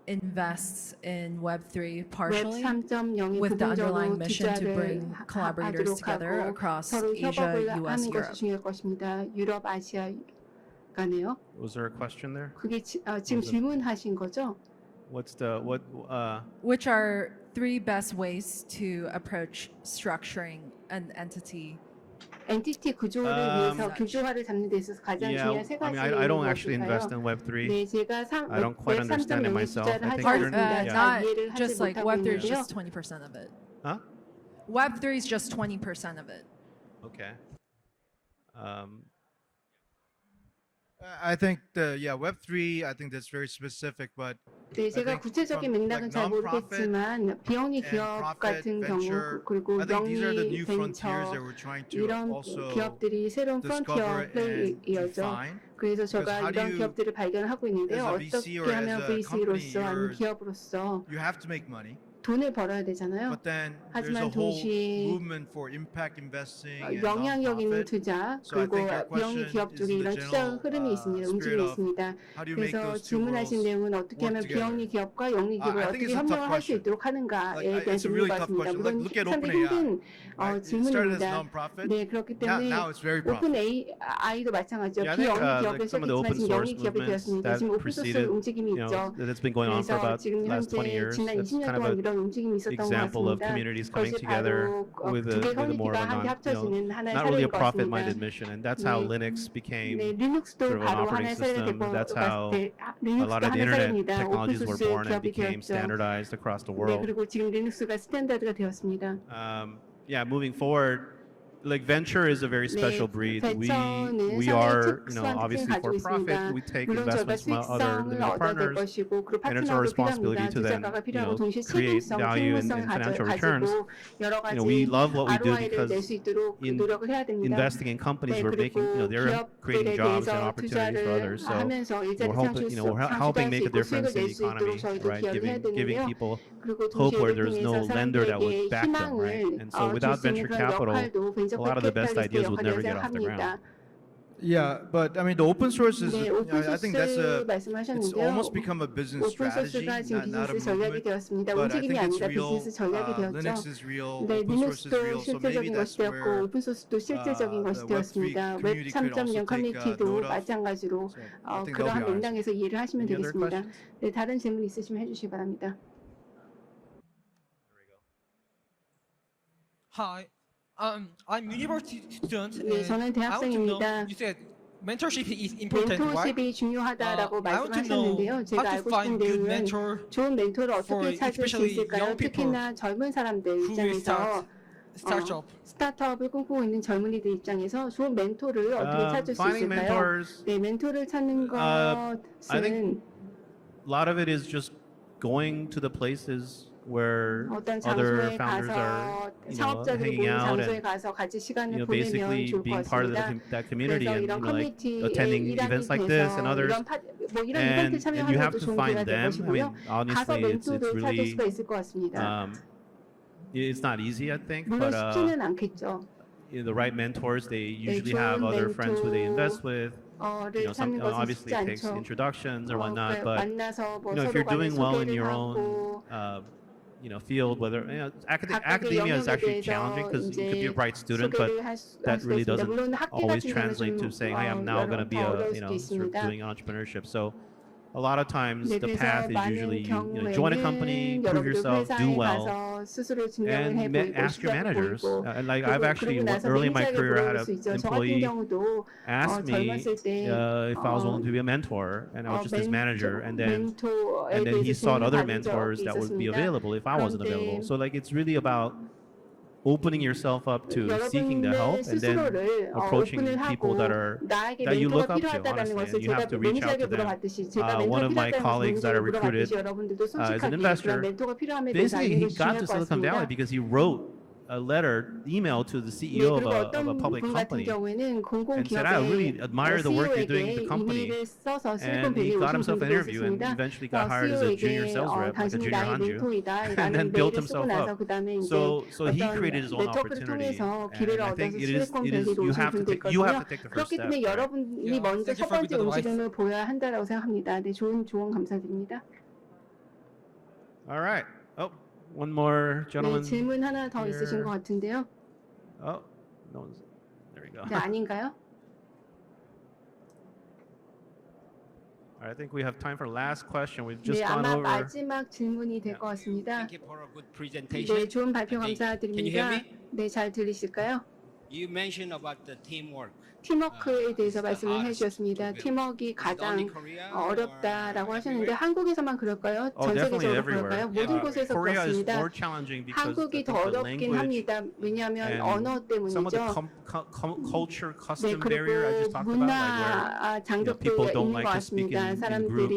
invests in Web3 웹 partially 3.0의 with the 부분적으로 underlying mission to 투자를 bring collaborators 하도록 together 하고 across 서로 Asia, 협업을 US, 하는 것이 Europe. 중요할 것입니다. 유럽, 아시아 가네요. Was there a question there? 그게 지금 질문하신 거죠? What's the what? Which are three best ways to approach structuring an entity? 엔티티 구조를 위해서 규조화를 잡는 데 있어서 가장 Yeah, 중요한 세 I mean, 가지 I don't actually invest 무엇일까요? in Web3. 네, 제가 I don't quite 웹 understand it 3.0 myself. 투자를 I 하지 think Part, you're- 않습니다. 잘 not 이해를 하지 just like 못하고 Web3 is 있는데요. just 20% of it. Huh? Web3 is just 20% of it. Okay. I think the Web3. I think that's very specific, but 네, 제가 think 구체적인 from, 맥락은 like, 잘 non-profit 모르겠지만 비영리 and 기업 profit 같은 venture, 경우 그리고 I think these are the 영리 new frontiers that 벤처 we're trying to 이런 also 기업들이 새로운 프론티어 discover and 플레이어죠. define. 그래서 Because 제가 how do 이런 you, 기업들을 발견하고 있는데요. as a VC or 어떻게 하면 as a VC로서 company, 아니면 you're- 기업으로서 You have to make money, 돈을 벌어야 되잖아요. but then there's 하지만 a whole 동시에 movement for impact investing and 영향력 있는 nonprofit. 투자 So I 그리고 think your 비영리 question 기업 is 쪽에 in 이런 the 투자 general, 흐름이 있습니다. spirit 움직임이 of 있습니다. How do you make 그래서 those two 질문하신 worlds? 내용은 어떻게 work 하면 together? 비영리 기업과 영리 기업을 I think 어떻게 it's a tough 협력을 할 수 question. 있도록 하는가에 Like, 대한 it's a really 질문 tough 같습니다. question. 물론 Like, look at 상당히 OpenAI. 힘든 Right? It started as 질문입니다. non-profit. 네, 그렇기 때문에 Now it's very profitable. 오픈 AI도 마찬가지죠. Yeah, I think 비영리 기업에 like some of the open 시작했지만 지금 source 영리 기업이 movements 되었습니다. that 지금 오픈소스 preceded, 움직임이 있죠. that's been going on for 그래서 about 지금 last 20 현재 years. 지난 That's 20년 kind of 동안 a 이런 움직임이 있었던 것 example of 같습니다. communities coming 그것이 together 바로 with 두 개의 a more of 커뮤니티가 a 함께 합쳐지는 하나의 not really 사례인 a 것 profit-minded 같습니다. mission, and that's how 네. Linux became 네, 리눅스도 sort of an 바로 operating 하나의 사례가 system. 되고 That's how a 리눅스도 lot of the 하나의 internet 사례입니다. technologies were 오픈소스 born and 기업이 became 되었죠. standardized across the 네, world. 그리고 지금 리눅스가 스탠다드가 되었습니다. Yeah, moving forward, like venture is a very special breed. 벤처는 We 상당히 are, 특수한 obviously 특징을 for 가지고 profit, 있습니다. we take 물론 저희가 investments from other 수익성을 limited 얻어야 될 partners, 것이고 그리고 and it's our 파트너도 responsibility 필요합니다. to then, 투자가가 필요하고 동시에 create 책임성, value and 책무성을 financial 가지고 returns. 여러 가지 We love what we do ROI를 낼 because 수 있도록 in 노력을 해야 됩니다. investing in companies, 네, we're making, 그리고 they're creating 기업들에 jobs and 대해서 opportunities for others. 투자를 So 하면서 일자리 we're hoping, 창출도 we're 창출도 helping 할 수 make a 있고 difference 수익을 in 낼 the 수 있도록 economy, 저희도 right? 기여를 해야 Giving 되는데요. people 그리고 hope 동시에 where 이를 there's no 통해서 lender that would 사람들에게 back them, right? 희망을 And so 줄 without 수 있는 venture 그런 capital, 역할도 벤처 a lot of the best 캐피탈리스트의 ideas would never 역할이라고 get off the 생각합니다. ground. Yeah, but I mean the open source is. 네, I think that's 오픈소스 it's 말씀하셨는데요. almost become a business strategy, 오픈소스가 지금 not a 비즈니스 전략이 movement. 되었습니다. But I 움직임이 think it's 아니라 real. 비즈니스 전략이 되었죠. Linux is real. 네, Open source is 리눅스도 real. So maybe 실질적인 것이 that's 되었고 where 오픈소스도 실질적인 것이 the 되었습니다. Web3 웹 community could also 3.0 take 커뮤니티도 note of. 마찬가지로 So I think they'll 그러한 be honest. 맥락에서 이해를 하시면 Any other 되겠습니다. questions? 네, 다른 질문 있으시면 해주시기 바랍니다. Hi, I'm university student. 네, and 저는 I want to know, 대학생입니다. you said mentorship is important, right? 멘토십이 중요하다라고 I want to know 말씀하셨는데요. 제가 how to 알고 싶은 find good 내용은 mentor 좋은 멘토를 어떻게 for 찾을 수 especially 있을까요? young people 특히나 젊은 사람들 who will 입장에서 startup. 스타트업을 꿈꾸고 있는 젊은이들 입장에서 좋은 멘토를 어떻게 찾을 수 Finding 있을까요? mentors, 네, 멘토를 찾는 I think 것은 a lot of it is just going to the places where 어떤 other 장소에 founders 가서 are, 창업자들이 hanging 모인 out 장소에 and 가서 같이 시간을 보내면 basically 좋을 것 being part of 같습니다. that community 그래서 and 이런 like 커뮤니티의 attending 일환이 events like this and 돼서 others. 뭐 이런 이벤트 And you 참여하는 have 것도 to 좋은 find 기회가 될 them. I 것이고요. mean, 가서 honestly, it's 멘토를 찾을 really 수가 있을 것 같습니다. it's not easy, I think, 물론 but 쉽지는 않겠죠. the right mentors, they usually 좋은 have other friends who they 멘토 invest with. 를 찾는 것은 Obviously 쉽지 it takes 않죠. introductions or whatnot, but 만나서 뭐 if 서로 you're 간에 doing well in 소개를 your 하고 own field, whether 각각의 academia is 영역에 actually 대해서 challenging because you could be a 이제 bright student, but 소개를 할 수 that really 있습니다. doesn't 물론 학기 always 같은 경우는 translate to 좀 saying, hey, I'm now going to be 더 a 어려울 수도 sort of 있습니다. doing entrepreneurship. So a lot of times 네, the 그래서 path is 많은 usually join a company, 경우에는 prove 여러분들 yourself, do 회사에 well, 가서 스스로 증명을 and 해보이고 ask your 실력을 managers. 보이고 Like I've actually 그리고 나서 early in my 매니저에게 career had 물어볼 수 an 있죠. 저 같은 employee 경우도 asked me 젊었을 때 if I was willing to be a mentor, and I was just his manager, and then 멘토에 he 대해서 sought other 질문을 받은 mentors 적이 that would be 있었습니다. available if I wasn't 그런데 available. So like it's really about opening yourself up to seeking the 여러분들 help and then 스스로를 approaching 오픈을 people 하고 that are 나에게 that you look 멘토가 up to, 필요하다는 honestly, 것을 and you 제가 have to reach out 매니저에게 to them. 물어봤듯이 제가 One 멘토가 of my 필요하다는 colleagues that I 것을 recruited 물어봤듯이 여러분들도 as an 솔직하게 investor, 그런 멘토가 필요함에 대해서 basically 알는 he 것이 got 중요할 to 것 Silicon Valley 같습니다. because he wrote a letter, email to the 네, CEO 그리고 of 어떤 a public 분 같은 company, 경우에는 and said, I really admire the work you're doing in the CEO에게 company. 이메일을 써서 And he 실리콘밸리에 got 오신 himself an 분들도 interview and 있었습니다. eventually got hired as a junior CEO에게 sales rep, like a 당신이 junior 나의 Hanjoo, 멘토이다라는 and then built 메일을 쓰고 himself 나서 up. 그 다음에 이제 So he 어떤 created his own 네트워크를 opportunity, 통해서 기회를 and I 얻어서 think it is 실리콘밸리로 you 오신 have 분도 to 있거든요. take the first 그렇기 step. 때문에 Right? 여러분이 Yeah, 먼저 thank you 첫 for 번째 good advice. 움직임을 보여야 한다라고 생각합니다. 네, 좋은 조언 감사드립니다. All right. Oh, one more 네, gentleman. 질문 하나 더 here. 있으신 것 같은데요. Oh, no one's. There we go. 네, 아닌가요? All right, I think we have time for last question. We've just 네, gone 아마 over. 마지막 질문이 될 것 같습니다. Thank you for a good presentation. 네, 좋은 발표 Okay. Can you hear 감사드립니다. me? 네, 잘 들리실까요? You mentioned about the teamwork. 팀워크에 대해서 말씀을 해주셨습니다. 팀워크가 가장 어렵다라고 하셨는데 한국에서만 그럴까요? Oh, 전 definitely 세계적으로 everywhere. 그럴까요? 모든 곳에서 Korea is 그렇습니다. more challenging because 한국이 I 더 think the 어렵긴 language 합니다. 왜냐하면 and 언어 some of the 때문이죠. culture, 네, custom barrier I just 그리고 talked about, like 문화 where people 장벽도 don't 있는 like 것 to speak 같습니다. in 사람들이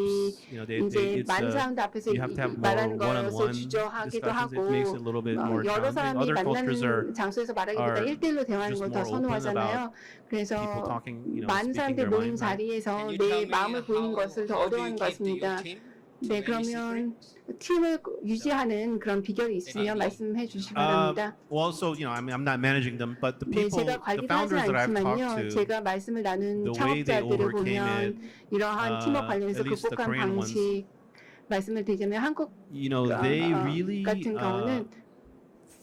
groups. 이제 많은 사람들 앞에서 you have to have more 말하는 것을 one-on-one 주저하기도 discussions. It 하고 makes it a little bit more 여러 challenging. 사람이 Other cultures are 만나는 장소에서 말하기보다 are 1대1로 대화하는 just 걸 더 more open 선호하잖아요. people 그래서 talking, 많은 speaking 사람들 their 모인 mind, right? 자리에서 Can you 내 tell me 마음을 보이는 것을 더 how do you 어려워하는 것 keep your 같습니다. team? 네, 그러면 팀을 유지하는 그런 비결이 있으면 말씀해 주시기 바랍니다. Well, so I'm not managing them, but the 네, people, 제가 the 관리를 하진 founders that I've talked 않지만요. to, 제가 말씀을 나눈 the way they 창업자들을 overcame 보면 it, 이러한 팀워크 관련해서 at least the 극복한 Korean 방식 말씀을 드리자면 한국 they really 같은 경우는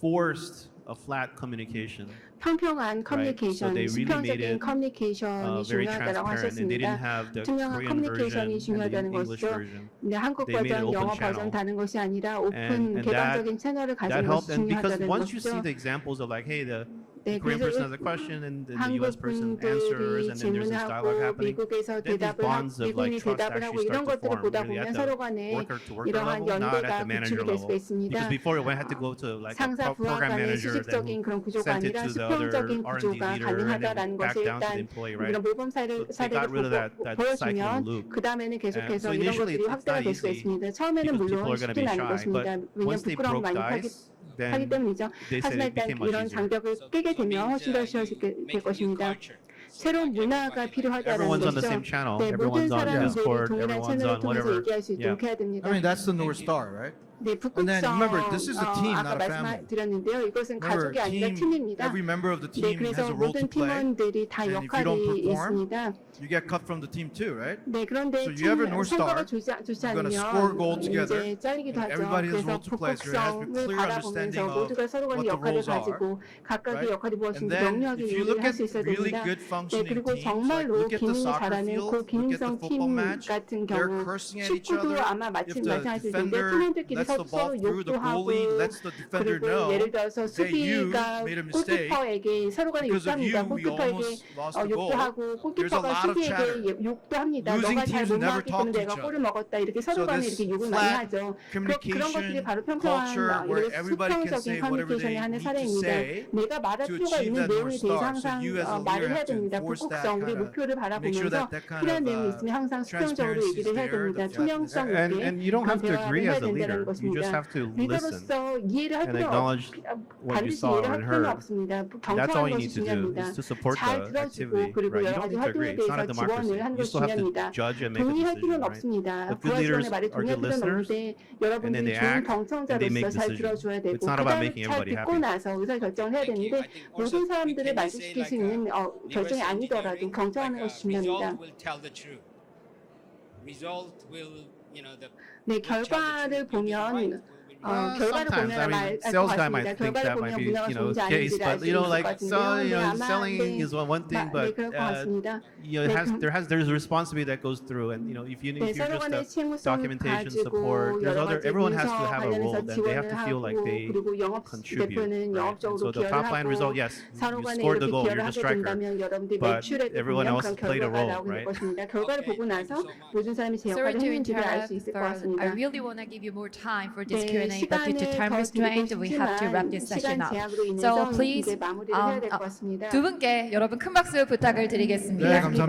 forced a flat communication, 평평한 So 커뮤니케이션, they really made 수평적인 it, 커뮤니케이션이 very 중요하다고 transparent, and they didn't 하셨습니다. have the 투명한 Korean 커뮤니케이션이 version and 중요하다는 the English 것이죠. version. 근데 한국 They made it 버전, open 영어 channel. 버전 다른 것이 아니라 오픈 And 개방적인 채널을 That 가진 helped, 것이 and because 중요하다는 once you see 것이죠. the examples of like, hey, the 네, Korean 그래서 person has a question and the 한국 US person answers, 분들이 and then there's this dialogue 질문하고 happening. 미국에서 Then these 대답을 하고 bonds of like 미국인이 trust 대답을 하고 actually 이런 start to 것들을 form 보다 really 보면 at 서로 the 간에 worker to worker 이러한 level, not at 연대가 the manager 구축이 될 수가 level. 있습니다. Because before it had to go to like a 상사 부하 program 간의 manager, then 수직적인 그런 구조가 sent it 아니라 to the other 수평적인 R&D 구조가 leader, and then 가능하다라는 back 것을 down to the 일단 employee, right? 이런 모범 So they 사례를 got rid of that cycle 보여주면 loop. 그 다음에는 계속해서 So 이런 initially 것들이 it's 확대가 not 될 수가 easy 있습니다. 처음에는 because people 물론 are going to be 쉽진 않은 shy, 것입니다. but 왜냐하면 once they 부끄러움 broke 많이 the 하기 ice, then 때문이죠. they said 하지만 it 일단 became much 이런 easier. 장벽을 깨게 되면 훨씬 더 쉬워지게 될 것입니다. 새로운 문화가 필요하다는 Everyone's on the 것이죠. same channel. 네, 모든 Everyone's on 사람들이 Discord. 동일한 Everyone's 채널을 on 통해서 whatever. 얘기할 수 있도록 해야 됩니다. I mean, that's the North Star, right? 네, And then 북극성 remember, this is a team, 아까 not a family. 말씀드렸는데요. 이것은 Remember, 가족이 아니라 팀입니다. every member of the 네, team has 그래서 a role to 모든 play. 팀원들이 다 And if you 역할이 don't perform, 있습니다. You get cut from the team too, right? 네, 그런데 So you have a North 성과가 Star. 좋지 You're gonna score a goal 않으면 together. 이제 잘리기도 And 하죠. everybody has a 그래서 role to play. So there has to be 북극성을 clear understanding 바라보면서 of 모두가 서로 간의 what the 역할을 roles are, 가지고 각각의 right? 역할이 And 무엇인지 then 명료하게 if you 얘기를 look 할 at 수 있어야 really 됩니다. good 네, functioning 그리고 teams, like 정말로 look at the 기능이 soccer 잘하는 field, 그 look at the 기능성 football 팀 match. 같은 They're 경우 cursing at each 축구도 other. 아마 If the 마찬가지일 텐데 defender 팀원들끼리 lets the ball 서로 through, 욕도 the 하고 goalie lets the defender 그리고 know 예를 들어서 that you 수비가 made a mistake. 골키퍼에게 서로 간에 Because of 욕합니다. you, we 골키퍼에게 almost lost the 욕도 goal. 하고 There's a 골키퍼가 lot of chatter. 수비에게 욕도 합니다. Losing 너가 잘 teams 못 never 막았기 talk 때문에 to 내가 each 골을 other. 먹었다 이렇게 서로 So 간에 this 이렇게 욕을 많이 flat 하죠. 그런 것들이 communication 바로 평평한 culture where 이런 everybody can 수평적인 say whatever they 커뮤니케이션의 하나의 need to 사례입니다. say 내가 말할 to 필요가 achieve 있는 that 내용에 North 대해서 Star. 항상 So you as a 말을 leader 해야 have to 됩니다. enforce that 북극성 우리 kind of 목표를 make sure 바라보면서 that that kind 필요한 of 내용이 있으면 항상 수평적으로 transparency is 얘기를 해야 there. 됩니다. that- 투명성 있게 And you don't 그런 have to 대화를 agree 해야 as a 된다는 leader. You 것입니다. just have to listen 리더로서 이해를 할 and 필요 acknowledge what you 반드시 saw 이해를 할 and 필요는 heard. 없습니다. That's all 경청하는 you 것이 need to do 중요합니다. is to support 잘 the 들어주고 activity, 그리고 right? You 여러 don't 가지 need to agree. 활동에 It's not a 대해서 democracy. 지원을 하는 You 것이 still have to 중요합니다. judge and make a 동의할 decision, 필요는 right? 없습니다. The good 부하 leaders 직원의 말에 are 동의할 good 필요는 listeners, 없는데 and then 여러분들이 they 좋은 act, and they 경청자로서 make 잘 decisions. 들어줘야 되고 It's not about 그다음에 making 잘 everybody 듣고 happy. 나서 의사결정을 해야 되는데 모든 사람들을 만족시킬 수 있는 결정이 아니더라도 경청하는 것이 중요합니다. 네, 결과를 보면 결과를 보면 Sometimes, I 아마 mean, 알것 sales guy 같습니다. might think 결과를 that might 보면 be, 문화가 좋은지 the case, 아닌지를 알 but 수 you know, 있을 것 like 같은데요. 네, 아마 selling is one thing, 네, but 그럴 것 같습니다. there's a responsibility that goes through, and if you're 네, 서로 간의 just a 책무성을 documentation 가지고 support, 여러 가지 everyone has to 문서 have a role, 관련해서 then they have to 지원을 feel like 하고 they 그리고 영업 contribute. 대표는 Right? And 영업적으로 so the 기여를 top line result, 하고 yes, 서로 you 간에 scored the 이렇게 goal, 기여를 you're the 하게 striker. 된다면 여러분들이 But 매출에 everyone 보면 else 그런 played a 결과가 role, 나오게 될 right? 것입니다. 결과를 보고 나서 모든 사람이 제 Sorry 역할을 to 했는지를 알 수 interrupt, 있을 것 but 같습니다. I really want to give you more time for this 네, Q&A, but due to 시간을 time 더 restraint, 드리고 we have to wrap 싶지만 this 시간 session up. 제약으로 So 인해서 please, 이제 마무리를 해야 될 것 같습니다. 두 분께 여러분 큰 박수 부탁을 드리겠습니다. 네, 감사합니다.